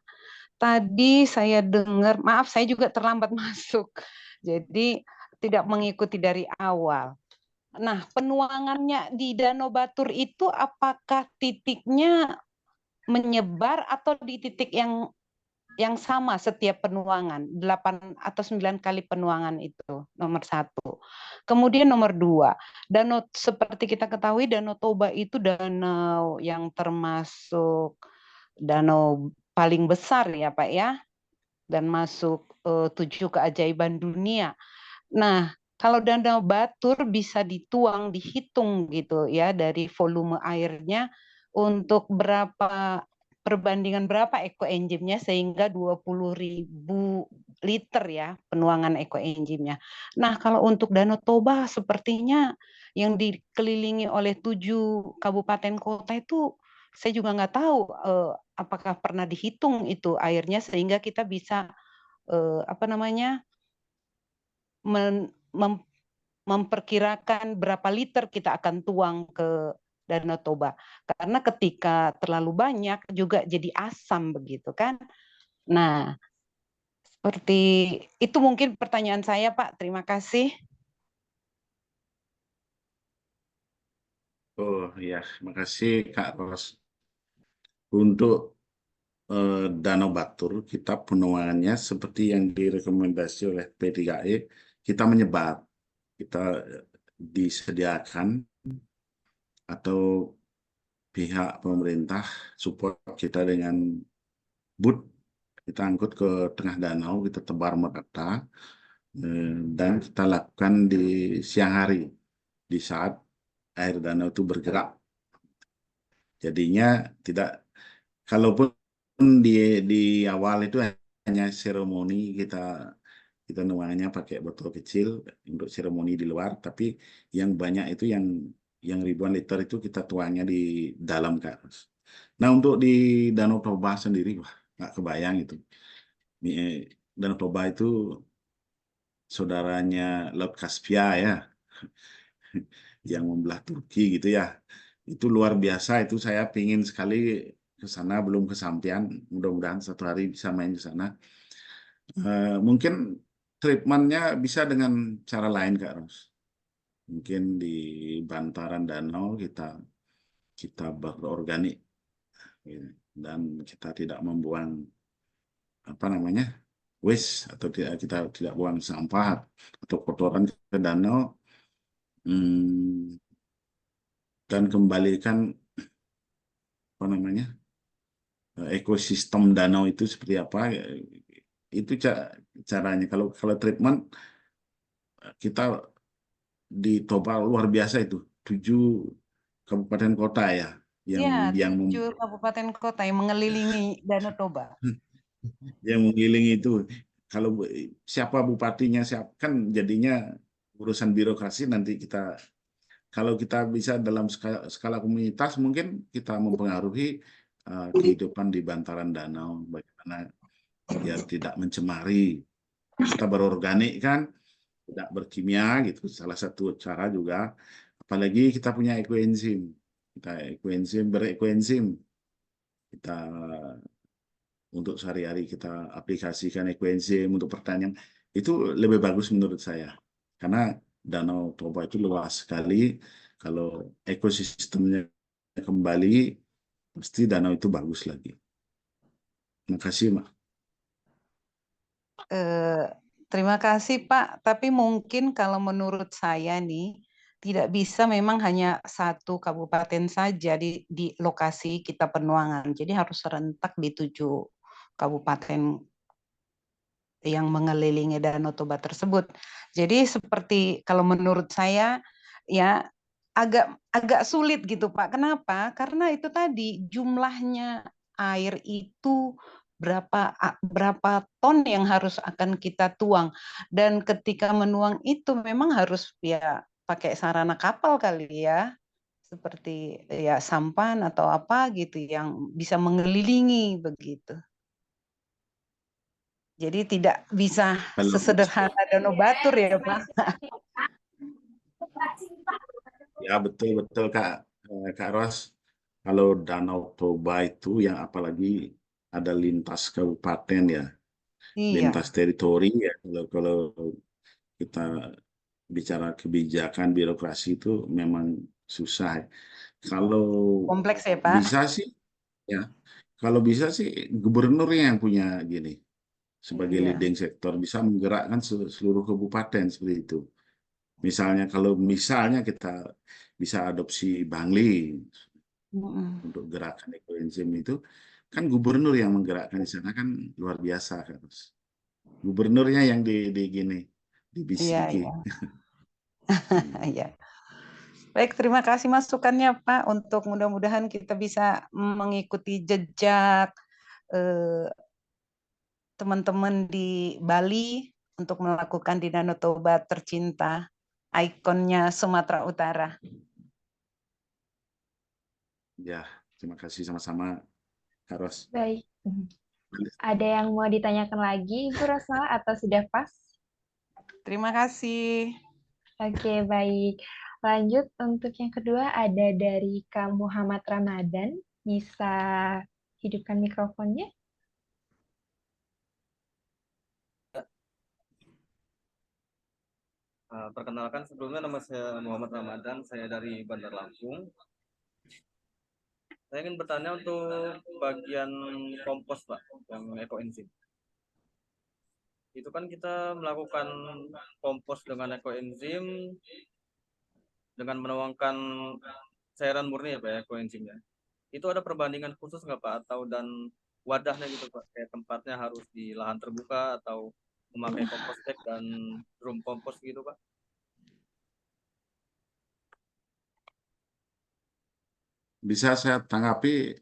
S13: Tadi saya dengar, maaf saya juga terlambat masuk. Jadi tidak mengikuti dari awal. Nah, penuangannya di Danau Batur itu apakah titiknya menyebar atau di titik yang sama setiap penuangan, 8 atau 9 kali penuangan itu, nomor 1. Kemudian nomor 2, danau seperti kita ketahui Danau Toba itu danau yang termasuk danau paling besar ya Pak ya, dan masuk 7 keajaiban dunia. Nah, kalau Danau Batur bisa dihitung gitu ya dari volume airnya untuk perbandingan berapa ekoenzimnya sehingga 20.000 liter ya penuangan ekoenzimnya. Nah, kalau untuk Danau Toba sepertinya yang dikelilingi oleh 7 kabupaten kota itu saya juga nggak tahu apakah pernah dihitung itu airnya sehingga kita bisa memperkirakan berapa liter kita akan tuang ke Danau Toba. Karena ketika terlalu banyak juga jadi asam begitu kan. Nah, seperti itu mungkin pertanyaan saya Pak. Terima kasih.
S2: Oh ya, makasih Kak Ros. Untuk Danau Batur, kita penuangannya seperti yang direkomendasi oleh P3E, kita menyebar. Kita disediakan atau pihak pemerintah support kita dengan boot, kita angkut ke tengah danau, kita tebar merata, dan kita lakukan di siang hari, di saat air danau itu bergerak. Jadinya tidak, kalaupun di awal itu hanya seremoni, kita nuangnya pakai botol kecil untuk seremoni di luar, tapi yang banyak itu yang ribuan liter itu kita tuangnya di dalam Kak. Nah, untuk di Danau Toba sendiri, wah, nggak kebayang itu. Danau Toba itu saudaranya Laut Kaspia ya, yang membelah Turki gitu ya. Itu luar biasa, itu saya pingin sekali ke sana, belum kesampaian. Mudah-mudahan satu hari bisa main ke sana. Mungkin treatmentnya bisa dengan cara lain Kak Ros. Mungkin di bantaran danau kita berorganik gitu. Dan kita tidak membuang apa namanya waste atau kita tidak buang sampah atau kotoran ke danau, dan kembalikan apa namanya ekosistem danau itu seperti apa. Itu caranya. Kalau treatment kita di Toba luar biasa itu 7 kabupaten kota ya
S13: Ya,
S2: yang
S13: 7 kabupaten kota yang mengelilingi Danau Toba.
S2: yang menggiling itu. Kalau siapa bupatinya, kan jadinya urusan birokrasi. Nanti kalau kita bisa dalam skala komunitas, mungkin kita mempengaruhi kehidupan di bantaran danau, bagaimana biar tidak mencemari. Kita berorganik kan, tidak berkimia gitu. Salah satu cara juga, apalagi kita punya ekoenzim. Berekoenzim. Kita untuk sehari-hari kita aplikasikan ekoenzim untuk pertanian, itu lebih bagus menurut saya. Karena Danau Toba itu luas sekali. Kalau ekosistemnya kembali, pasti danau itu bagus lagi. Terima kasih, Mak.
S13: Terima kasih, Pak. Tapi mungkin kalau menurut saya nih, tidak bisa memang hanya 1 kabupaten saja di lokasi kita penuangan. Jadi harus serentak di 7 kabupaten yang mengelilingi Danau Toba tersebut. Jadi seperti kalau menurut saya ya agak sulit gitu, Pak. Kenapa? Karena itu tadi jumlahnya air itu berapa ton yang harus akan kita tuang, dan ketika menuang itu memang harus ya pakai sarana kapal kali ya, seperti ya sampan atau apa gitu yang bisa mengelilingi begitu. Jadi tidak bisa sesederhana Danau Batur ya, Pak.
S2: Ya, betul Kak Ros. Kalau Danau Toba itu yang apalagi ada lintas kabupaten ya, lintas teritori ya. Kalau kita bicara kebijakan birokrasi itu memang susah. Kalau
S13: kompleks ya, Pak.
S2: Bisa sih, ya. Kalau bisa sih gubernurnya yang punya gini sebagai leading sektor, bisa menggerakkan seluruh kabupaten seperti itu. Kalau misalnya kita bisa adopsi Bangli untuk gerakan ekoenzim itu, kan gubernur yang menggerakkan di sana kan luar biasa kan. Gubernurnya yang dibisiki.
S13: Iya. Baik, terima kasih masukannya, Pak. Untuk mudah-mudahan kita bisa mengikuti jejak teman-teman di Bali untuk melakukan di Danau Toba tercinta, ikonnya Sumatera Utara.
S2: Ya, terima kasih sama-sama, Kak Ros.
S1: Baik. Ada yang mau ditanyakan lagi, Ibu Rosmala, atau sudah pas?
S13: Terima kasih.
S1: Oke, baik. Lanjut untuk yang kedua ada dari Kak Muhammad Ramadan. Bisa hidupkan mikrofonnya?
S11: Perkenalkan, sebelumnya nama saya Muhammad Ramadan, saya dari Bandar Lampung. Saya ingin bertanya untuk bagian kompos, Pak, yang ekoenzim. Itu kan kita melakukan kompos dengan ekoenzim dengan menuangkan cairan murni ya, Pak, ya, ekoenzimnya. Itu ada perbandingan khusus nggak, Pak? Dan wadahnya gitu, Pak, kayak tempatnya harus di lahan terbuka atau memakai kompos bag dan drum kompos gitu, Pak?
S2: Bisa saya tanggapi,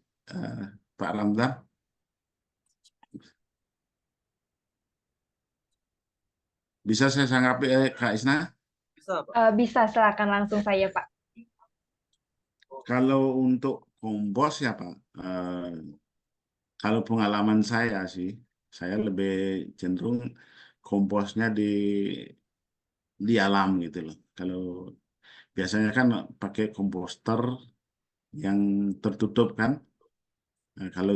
S2: Pak Ramdan? Bisa saya tanggapi, Kak Isna?
S11: Bisa, Pak.
S1: Bisa, silakan langsung saya, Pak.
S2: Kalau untuk kompos ya, Pak, kalau pengalaman saya sih, saya lebih cenderung komposnya di alam gitu loh. Kalau biasanya kan pakai komposter yang tertutup kan. Nah, kalau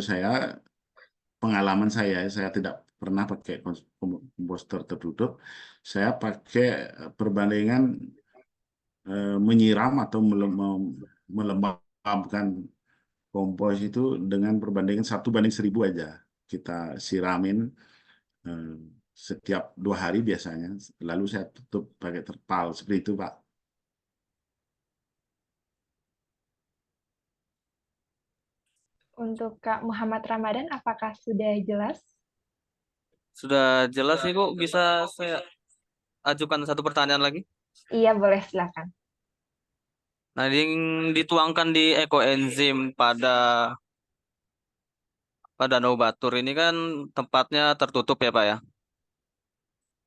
S2: pengalaman saya tidak pernah pakai komposter tertutup. Saya pakai perbandingan menyiram atau melembabkan kompos itu dengan perbandingan 1:1000 aja. Kita siramin setiap 2 hari biasanya. Lalu saya tutup pakai terpal seperti itu, Pak.
S1: Untuk Kak Muhammad Ramadan, apakah sudah jelas?
S11: Sudah jelas nih Bu, bisa saya ajukan satu pertanyaan lagi?
S1: Iya, boleh silakan.
S11: Nah, yang dituangkan di ekoenzim pada Danau Batur ini kan tempatnya tertutup ya Pak ya.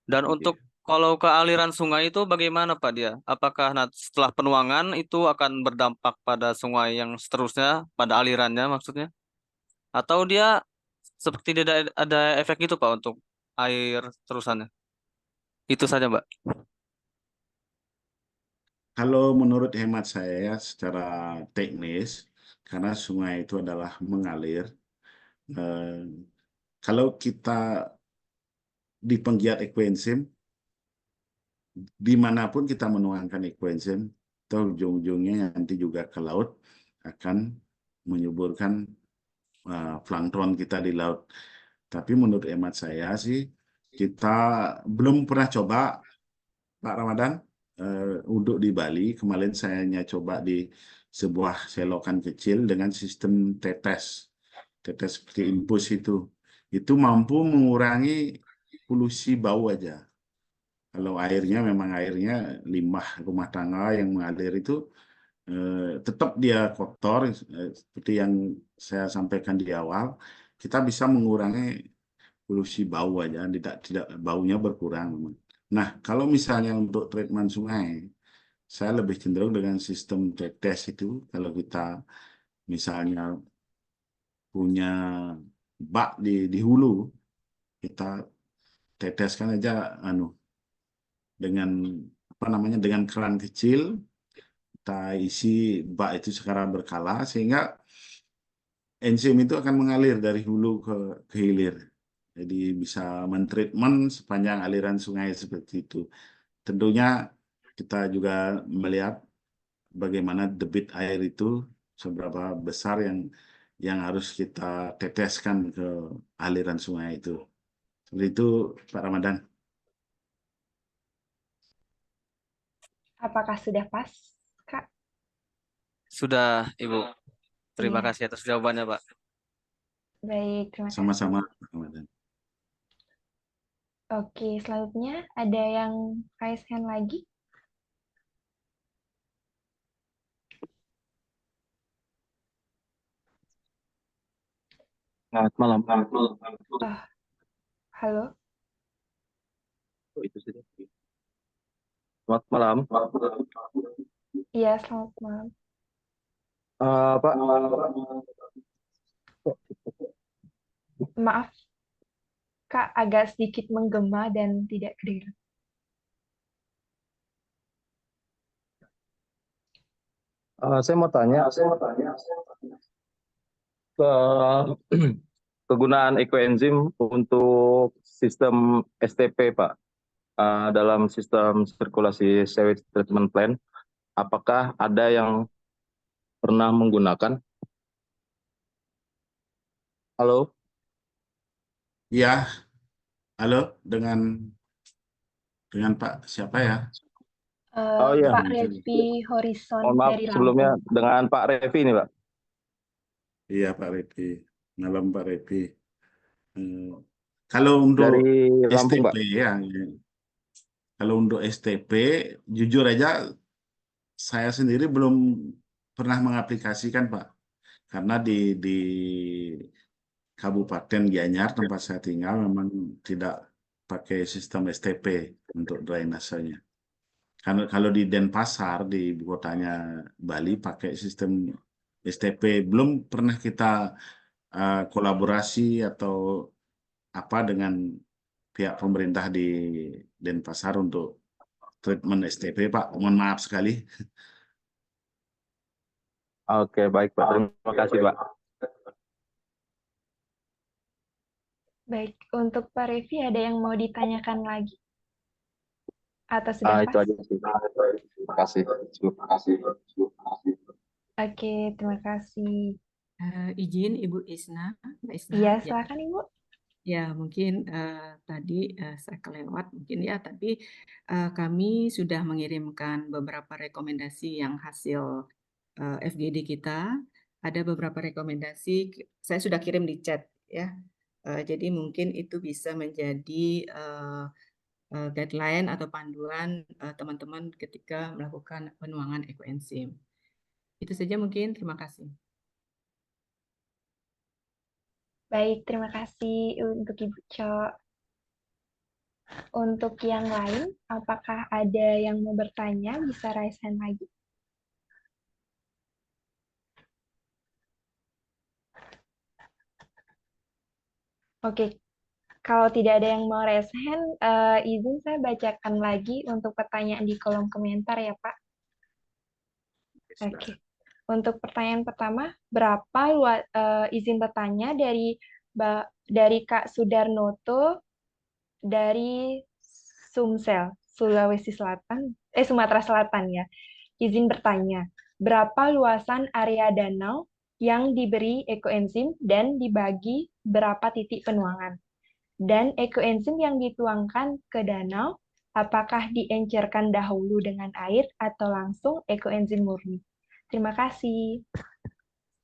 S11: Dan untuk kalau ke aliran sungai itu bagaimana Pak dia? Apakah setelah penuangan itu akan berdampak pada sungai yang seterusnya, pada alirannya maksudnya? Atau dia seperti tidak ada efek itu Pak untuk air terusannya? Itu saja Mbak.
S2: Kalau menurut hemat saya ya, secara teknis, karena sungai itu adalah mengalir, kalau kita di penggiat ekoenzim, dimanapun kita menuangkan ekoenzim, atau ujung-ujungnya nanti juga ke laut, akan menyuburkan plankton kita di laut. Tapi menurut hemat saya sih, kita belum pernah coba, Pak Ramadan, untuk di Bali. Kemarin saya hanya coba di sebuah selokan kecil dengan sistem tetes seperti infus itu mampu mengurangi polusi bau aja. Kalau airnya memang airnya limbah rumah tangga yang mengalir itu tetap dia kotor, seperti yang saya sampaikan di awal, kita bisa mengurangi polusi bau aja, tidak baunya berkurang. Nah, kalau misalnya untuk treatment sungai, saya lebih cenderung dengan sistem tetes itu. Kalau kita misalnya punya bak di hulu, kita teteskan aja dengan dengan keran kecil, kita isi bak itu secara berkala sehingga enzim itu akan mengalir dari hulu ke hilir. Jadi bisa mentreatment sepanjang aliran sungai seperti itu. Tentunya kita juga melihat bagaimana debit air itu, seberapa besar yang harus kita teteskan ke aliran sungai itu. Seperti itu, Pak Ramadan.
S1: Apakah sudah pas, Kak?
S11: Sudah, Ibu. Terima
S1: Iya.
S11: kasih atas jawabannya, Pak.
S1: Baik, terima kasih.
S2: Sama-sama, Pak Ramadan.
S1: Oke, selanjutnya ada yang raise hand lagi?
S8: Selamat malam.
S1: Halo?
S8: Oh, itu saja. Selamat malam.
S1: Iya, selamat malam.
S8: Pak,
S1: Maaf, Kak, agak sedikit menggema dan tidak kedengaran.
S8: saya mau tanya ke kegunaan ekoenzim untuk sistem STP, Pak. Dalam sistem sirkulasi sewage treatment plant, apakah ada yang pernah menggunakan? Halo?
S2: Ya, halo, dengan Pak siapa ya?
S8: Oh iya.
S1: Pak Revi Horizon
S8: Mohon maaf
S1: dari
S8: sebelumnya
S1: Lampung.
S8: dengan Pak Revi ini, Pak.
S2: Iya, Pak Revi. Malam, Pak Revi. Kalau untuk
S8: Dari Lampung,
S2: STP ya, kalau untuk STP, jujur aja saya sendiri belum pernah mengaplikasikan, Pak. Karena di Kabupaten Gianyar tempat saya tinggal memang tidak pakai sistem STP untuk drainasenya. Karena kalau di Denpasar, di ibu kotanya Bali, pakai sistem STP. Belum pernah kita kolaborasi atau apa dengan pihak pemerintah di Denpasar untuk treatment STP, Pak. Mohon maaf sekali.
S8: Oke, baik, Pak. Terima kasih, Pak.
S1: Baik, untuk Pak Revi ada yang mau ditanyakan lagi? Atau sudah
S8: Itu
S1: pas?
S8: aja sih. Terima kasih.
S1: Oke, terima kasih.
S10: Izin Ibu Isna, Mbak Isna.
S1: Iya,
S10: Ya,
S1: silakan Ibu.
S10: ya mungkin tadi saya kelewat mungkin ya, tapi kami sudah mengirimkan beberapa rekomendasi yang hasil FGD kita. Ada beberapa rekomendasi, saya sudah kirim di chat ya. Jadi mungkin itu bisa menjadi guideline atau panduan teman-teman ketika melakukan penuangan ekoenzim. Itu saja mungkin, terima kasih.
S1: Baik, terima kasih untuk Ibu Co. Untuk yang lain, apakah ada yang mau bertanya? Bisa raise hand lagi. Oke, kalau tidak ada yang mau raise hand, izin saya bacakan lagi untuk pertanyaan di kolom komentar ya, Pak. Oke. Untuk pertanyaan pertama, berapa izin bertanya dari Kak Sudarnoto dari Sumsel, Sulawesi Selatan, Sumatera Selatan ya. Izin bertanya, berapa luasan area danau yang diberi ekoenzim dan dibagi berapa titik penuangan? Dan ekoenzim yang dituangkan ke danau, apakah diencerkan dahulu dengan air atau langsung ekoenzim murni? Terima kasih.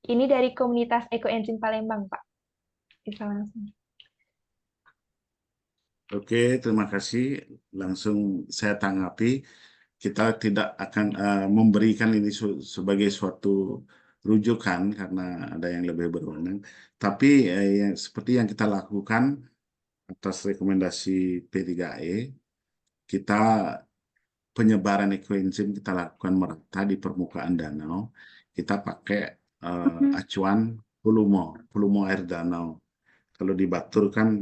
S1: Ini dari komunitas ekoenzim Palembang, Pak. Bisa langsung.
S2: Oke, terima kasih. Langsung saya tanggapi. Kita tidak akan memberikan ini sebagai suatu rujukan karena ada yang lebih berwenang. Tapi seperti yang kita lakukan atas rekomendasi P3E, kita penyebaran ekoenzim kita lakukan merata di permukaan danau. Kita pakai acuan volume air danau. Kalau di Batur kan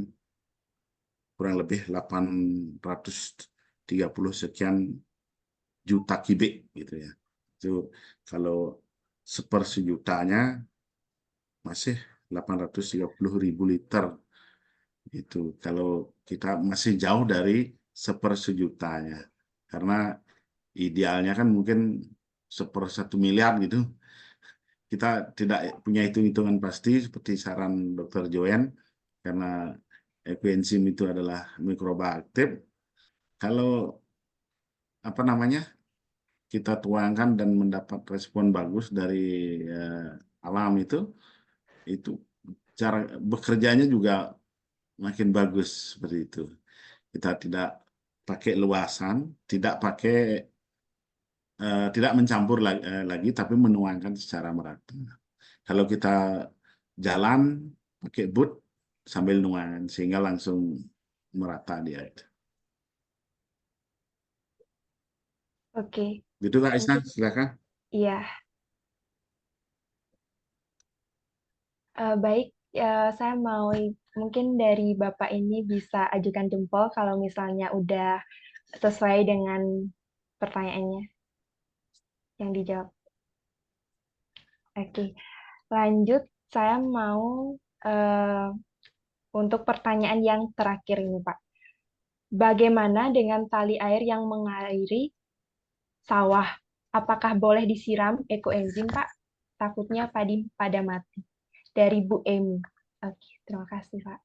S2: kurang lebih 830 sekian juta kubik gitu ya. Itu kalau sepersejutanya masih 830.000 liter. Itu kalau kita masih jauh dari sepersejutanya. Karena idealnya kan mungkin 1/1 miliar gitu. Kita tidak punya hitung-hitungan pasti seperti saran Dr. Joen karena ekoenzim itu adalah mikroba aktif. Kalau kita tuangkan dan mendapat respon bagus dari alam itu cara bekerjanya juga makin bagus seperti itu. Kita tidak pakai luasan, tidak mencampur lagi, tapi menuangkan secara merata. Kalau kita jalan pakai boot sambil nuangan sehingga langsung merata dia itu.
S1: Oke.
S2: Gitu Kak Isna, silakan.
S1: Iya. Baik, saya mau mungkin dari Bapak ini bisa ajukan jempol kalau misalnya udah sesuai dengan pertanyaannya yang dijawab. Oke, lanjut saya mau untuk pertanyaan yang terakhir ini Pak. Bagaimana dengan tali air yang mengairi sawah? Apakah boleh disiram ekoenzim Pak? Takutnya padi pada mati. Dari Bu Emi. Oke, terima kasih Pak.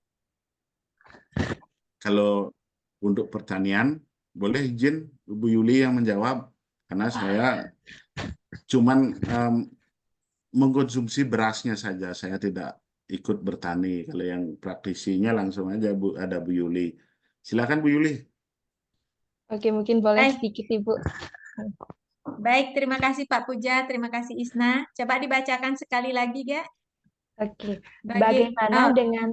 S2: Kalau untuk pertanian, boleh izin Bu Yuli yang menjawab, karena saya cuman mengkonsumsi berasnya saja, saya tidak ikut bertani. Kalau yang praktisinya langsung aja ada Bu Yuli. Silakan Bu Yuli.
S1: Oke, mungkin boleh sedikit Ibu.
S3: Baik, terima kasih Pak Puja, terima kasih Isna. Coba dibacakan sekali lagi, Ga.
S1: Oke, bagaimana dengan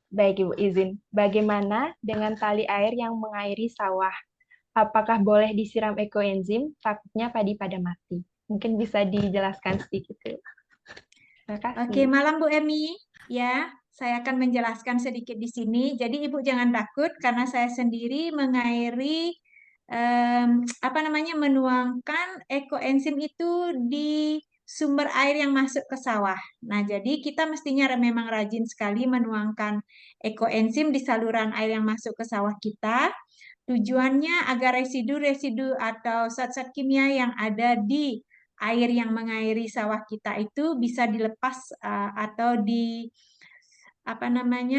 S1: baik Ibu izin. Bagaimana dengan tali air yang mengairi sawah? Apakah boleh disiram ekoenzim? Takutnya padi pada mati. Mungkin bisa dijelaskan sedikit. Terima kasih.
S3: Oke, malam Bu Emi. Ya, saya akan menjelaskan sedikit di sini. Jadi Ibu jangan takut karena saya sendiri mengairi menuangkan ekoenzim itu di sumber air yang masuk ke sawah. Nah, jadi kita mestinya memang rajin sekali menuangkan ekoenzim di saluran air yang masuk ke sawah kita. Tujuannya agar residu-residu atau zat-zat kimia yang ada di air yang mengairi sawah kita itu bisa dilepas atau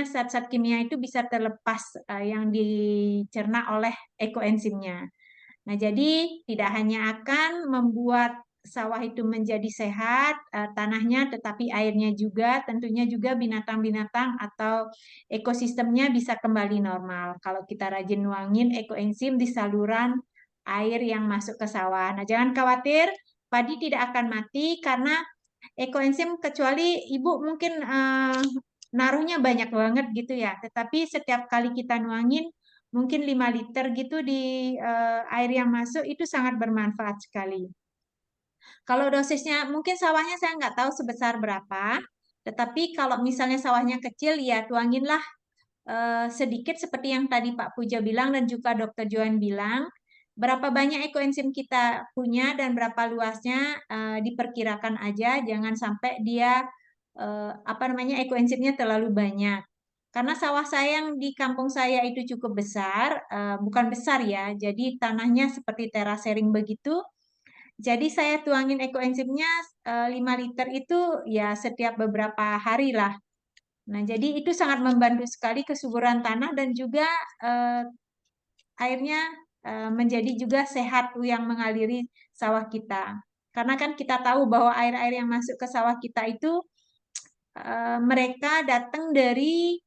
S3: zat-zat kimia itu bisa terlepas yang dicerna oleh ekoenzimnya. Nah, jadi tidak hanya akan membuat sawah itu menjadi sehat, tanahnya, tetapi airnya juga, tentunya juga binatang-binatang atau ekosistemnya bisa kembali normal. Kalau kita rajin nuangin ekoenzim di saluran air yang masuk ke sawah. Nah, jangan khawatir, padi tidak akan mati karena ekoenzim kecuali Ibu mungkin naruhnya banyak banget gitu ya. Tetapi setiap kali kita nuangin mungkin 5 liter gitu di air yang masuk itu sangat bermanfaat sekali. Kalau dosisnya mungkin sawahnya saya nggak tahu sebesar berapa, tetapi kalau misalnya sawahnya kecil ya tuanginlah sedikit seperti yang tadi Pak Puja bilang dan juga Dr. Joan bilang, berapa banyak ekoenzim kita punya dan berapa luasnya diperkirakan aja, jangan sampai dia ekoenzimnya terlalu banyak. Karena sawah saya yang di kampung saya itu cukup besar, bukan besar ya, jadi tanahnya seperti terasering begitu. Jadi saya tuangin ekoenzimnya 5 liter itu ya setiap beberapa hari lah. Nah, jadi itu sangat membantu sekali kesuburan tanah dan juga airnya menjadi juga sehat yang mengaliri sawah kita. Karena kan kita tahu bahwa air-air yang masuk ke sawah kita itu mereka datang dari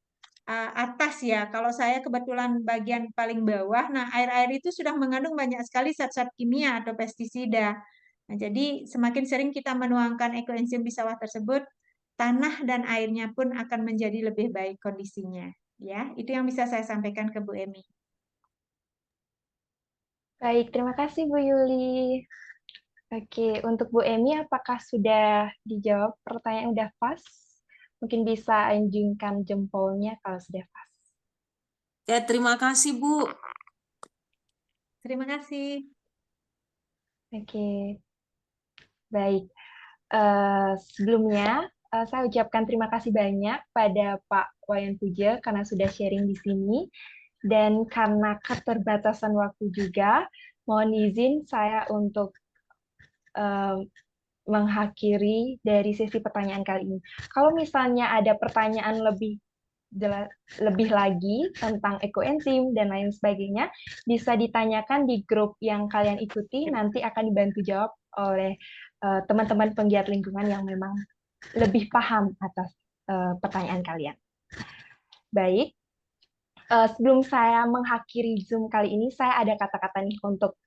S3: atas ya. Kalau saya kebetulan bagian paling bawah, nah air-air itu sudah mengandung banyak sekali zat-zat kimia atau pestisida. Nah, jadi semakin sering kita menuangkan ekoenzim di sawah tersebut, tanah dan airnya pun akan menjadi lebih baik kondisinya. Ya, itu yang bisa saya sampaikan ke Bu Emi.
S1: Baik, terima kasih Bu Yuli. Oke, untuk Bu Emi, apakah sudah dijawab pertanyaan udah pas? Mungkin bisa anjingkan jempolnya kalau sudah pas.
S14: Ya, terima kasih Bu.
S3: Terima kasih.
S1: Oke, baik. Sebelumnya, saya ucapkan terima kasih banyak pada Pak Wayan Puja karena sudah sharing di sini. Dan karena keterbatasan waktu juga, mohon izin saya untuk mengakhiri dari sesi pertanyaan kali ini. Kalau misalnya ada pertanyaan lebih lagi tentang ekoenzim dan lain sebagainya, bisa ditanyakan di grup yang kalian ikuti, nanti akan dibantu jawab oleh teman-teman penggiat lingkungan yang memang lebih paham atas pertanyaan kalian. Baik, sebelum saya mengakhiri Zoom kali ini, saya ada kata-kata nih untuk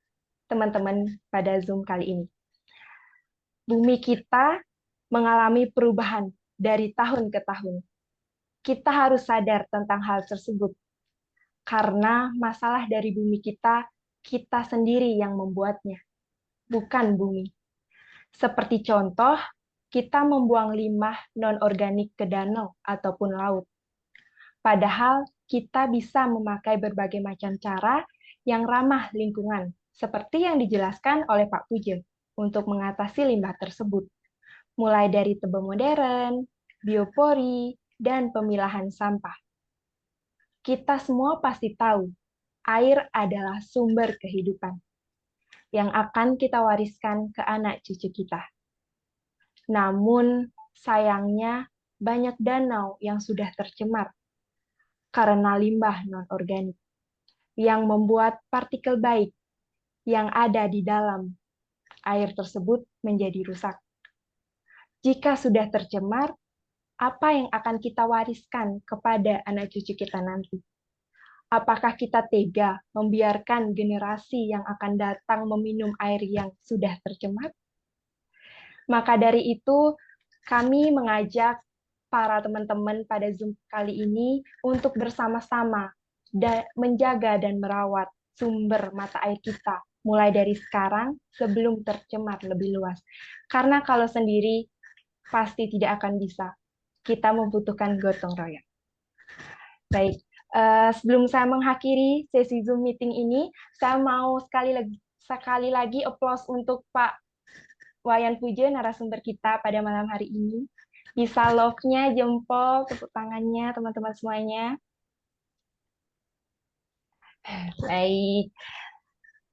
S1: teman-teman pada Zoom kali ini. Bumi kita mengalami perubahan dari tahun ke tahun. Kita harus sadar tentang hal tersebut. Karena masalah dari bumi kita sendiri yang membuatnya, bukan bumi. Seperti contoh, kita membuang limbah non-organik ke danau ataupun laut. Padahal kita bisa memakai berbagai macam cara yang ramah lingkungan, seperti yang dijelaskan oleh Pak Puja, untuk mengatasi limbah tersebut, mulai dari tebing modern, biopori, dan pemilahan sampah. Kita semua pasti tahu, air adalah sumber kehidupan yang akan kita wariskan ke anak cucu kita. Namun, sayangnya banyak danau yang sudah tercemar karena limbah non-organik yang membuat partikel baik yang ada di dalam air tersebut menjadi rusak. Jika sudah tercemar, apa yang akan kita wariskan kepada anak cucu kita nanti? Apakah kita tega membiarkan generasi yang akan datang meminum air yang sudah tercemar? Maka dari itu, kami mengajak para teman-teman pada Zoom kali ini untuk bersama-sama menjaga dan merawat sumber mata air kita, mulai dari sekarang sebelum tercemar lebih luas. Karena kalau sendiri, pasti tidak akan bisa. Kita membutuhkan gotong royong. Baik, sebelum saya mengakhiri sesi Zoom meeting ini, saya mau sekali lagi applause untuk Pak Wayan Puja, narasumber kita pada malam hari ini. Bisa love-nya, jempol, tepuk tangannya, teman-teman semuanya. Baik.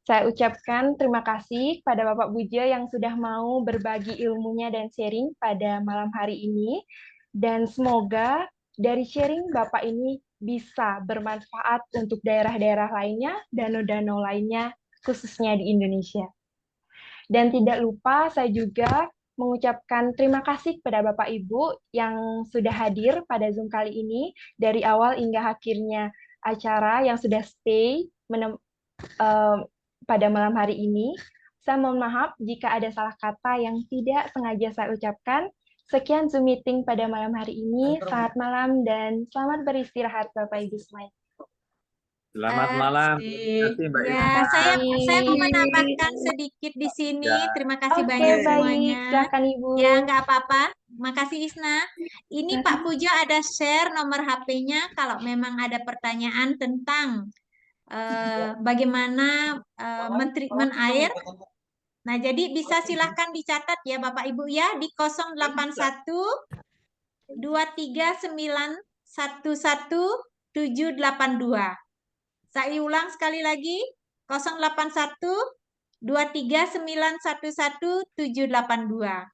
S1: Saya ucapkan terima kasih kepada Bapak Buja yang sudah mau berbagi ilmunya dan sharing pada malam hari ini. Dan semoga dari sharing Bapak ini bisa bermanfaat untuk daerah-daerah lainnya, danau-danau lainnya, khususnya di Indonesia. Dan tidak lupa saya juga mengucapkan terima kasih kepada Bapak Ibu yang sudah hadir pada Zoom kali ini dari awal hingga akhirnya acara yang sudah stay pada malam hari ini. Saya mohon maaf jika ada salah kata yang tidak sengaja saya ucapkan. Sekian Zoom meeting pada malam hari ini. Selamat malam dan selamat beristirahat Bapak Ibu semuanya.
S12: Selamat malam. Terima kasih Mbak Isna.
S3: Saya mau menambahkan sedikit di sini.
S12: Ya.
S3: Terima kasih
S1: Oke,
S3: banyak
S1: baik.
S3: semuanya.
S1: Silakan Ibu.
S3: Ya, nggak apa-apa. Makasih Isna. Ini Pak Puja ada share nomor HP-nya kalau memang ada pertanyaan tentang bagaimana mentreatment air. Nah, jadi bisa silahkan dicatat ya Bapak Ibu ya di 081 239 11 782. Saya ulang sekali lagi 081 239 11 782.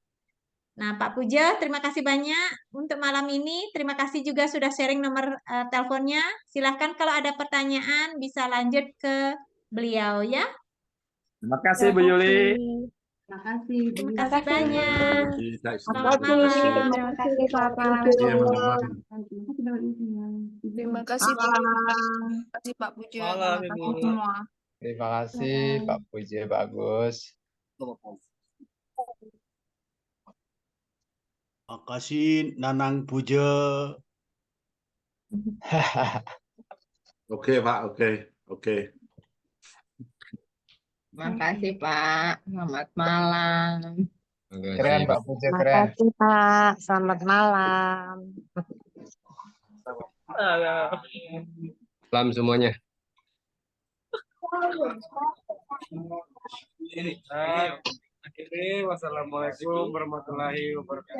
S3: Nah, Pak Puja, terima kasih banyak untuk malam ini. Terima kasih juga sudah sharing nomor teleponnya. Silahkan kalau ada pertanyaan bisa lanjut ke beliau ya.
S12: Terima kasih Bu Yuli.
S3: Terima kasih banyak.
S1: Selamat malam. Terima kasih. Selamat malam.
S15: Terima kasih Pak. Terima kasih Pak Puja.
S11: Malam,
S15: Terima
S11: Ibu.
S15: kasih semua.
S16: Terima kasih Pak Puja, Pak Agus.
S17: Makasih Nanang Puja.
S2: Oke Pak, oke.
S18: Makasih Pak. Selamat malam.
S16: Keren Pak Puja,
S6: Terima
S16: keren.
S6: kasih Pak. Selamat malam.
S16: Salam semuanya.
S11: Akhirnya, wassalamualaikum warahmatullahi wabarakatuh.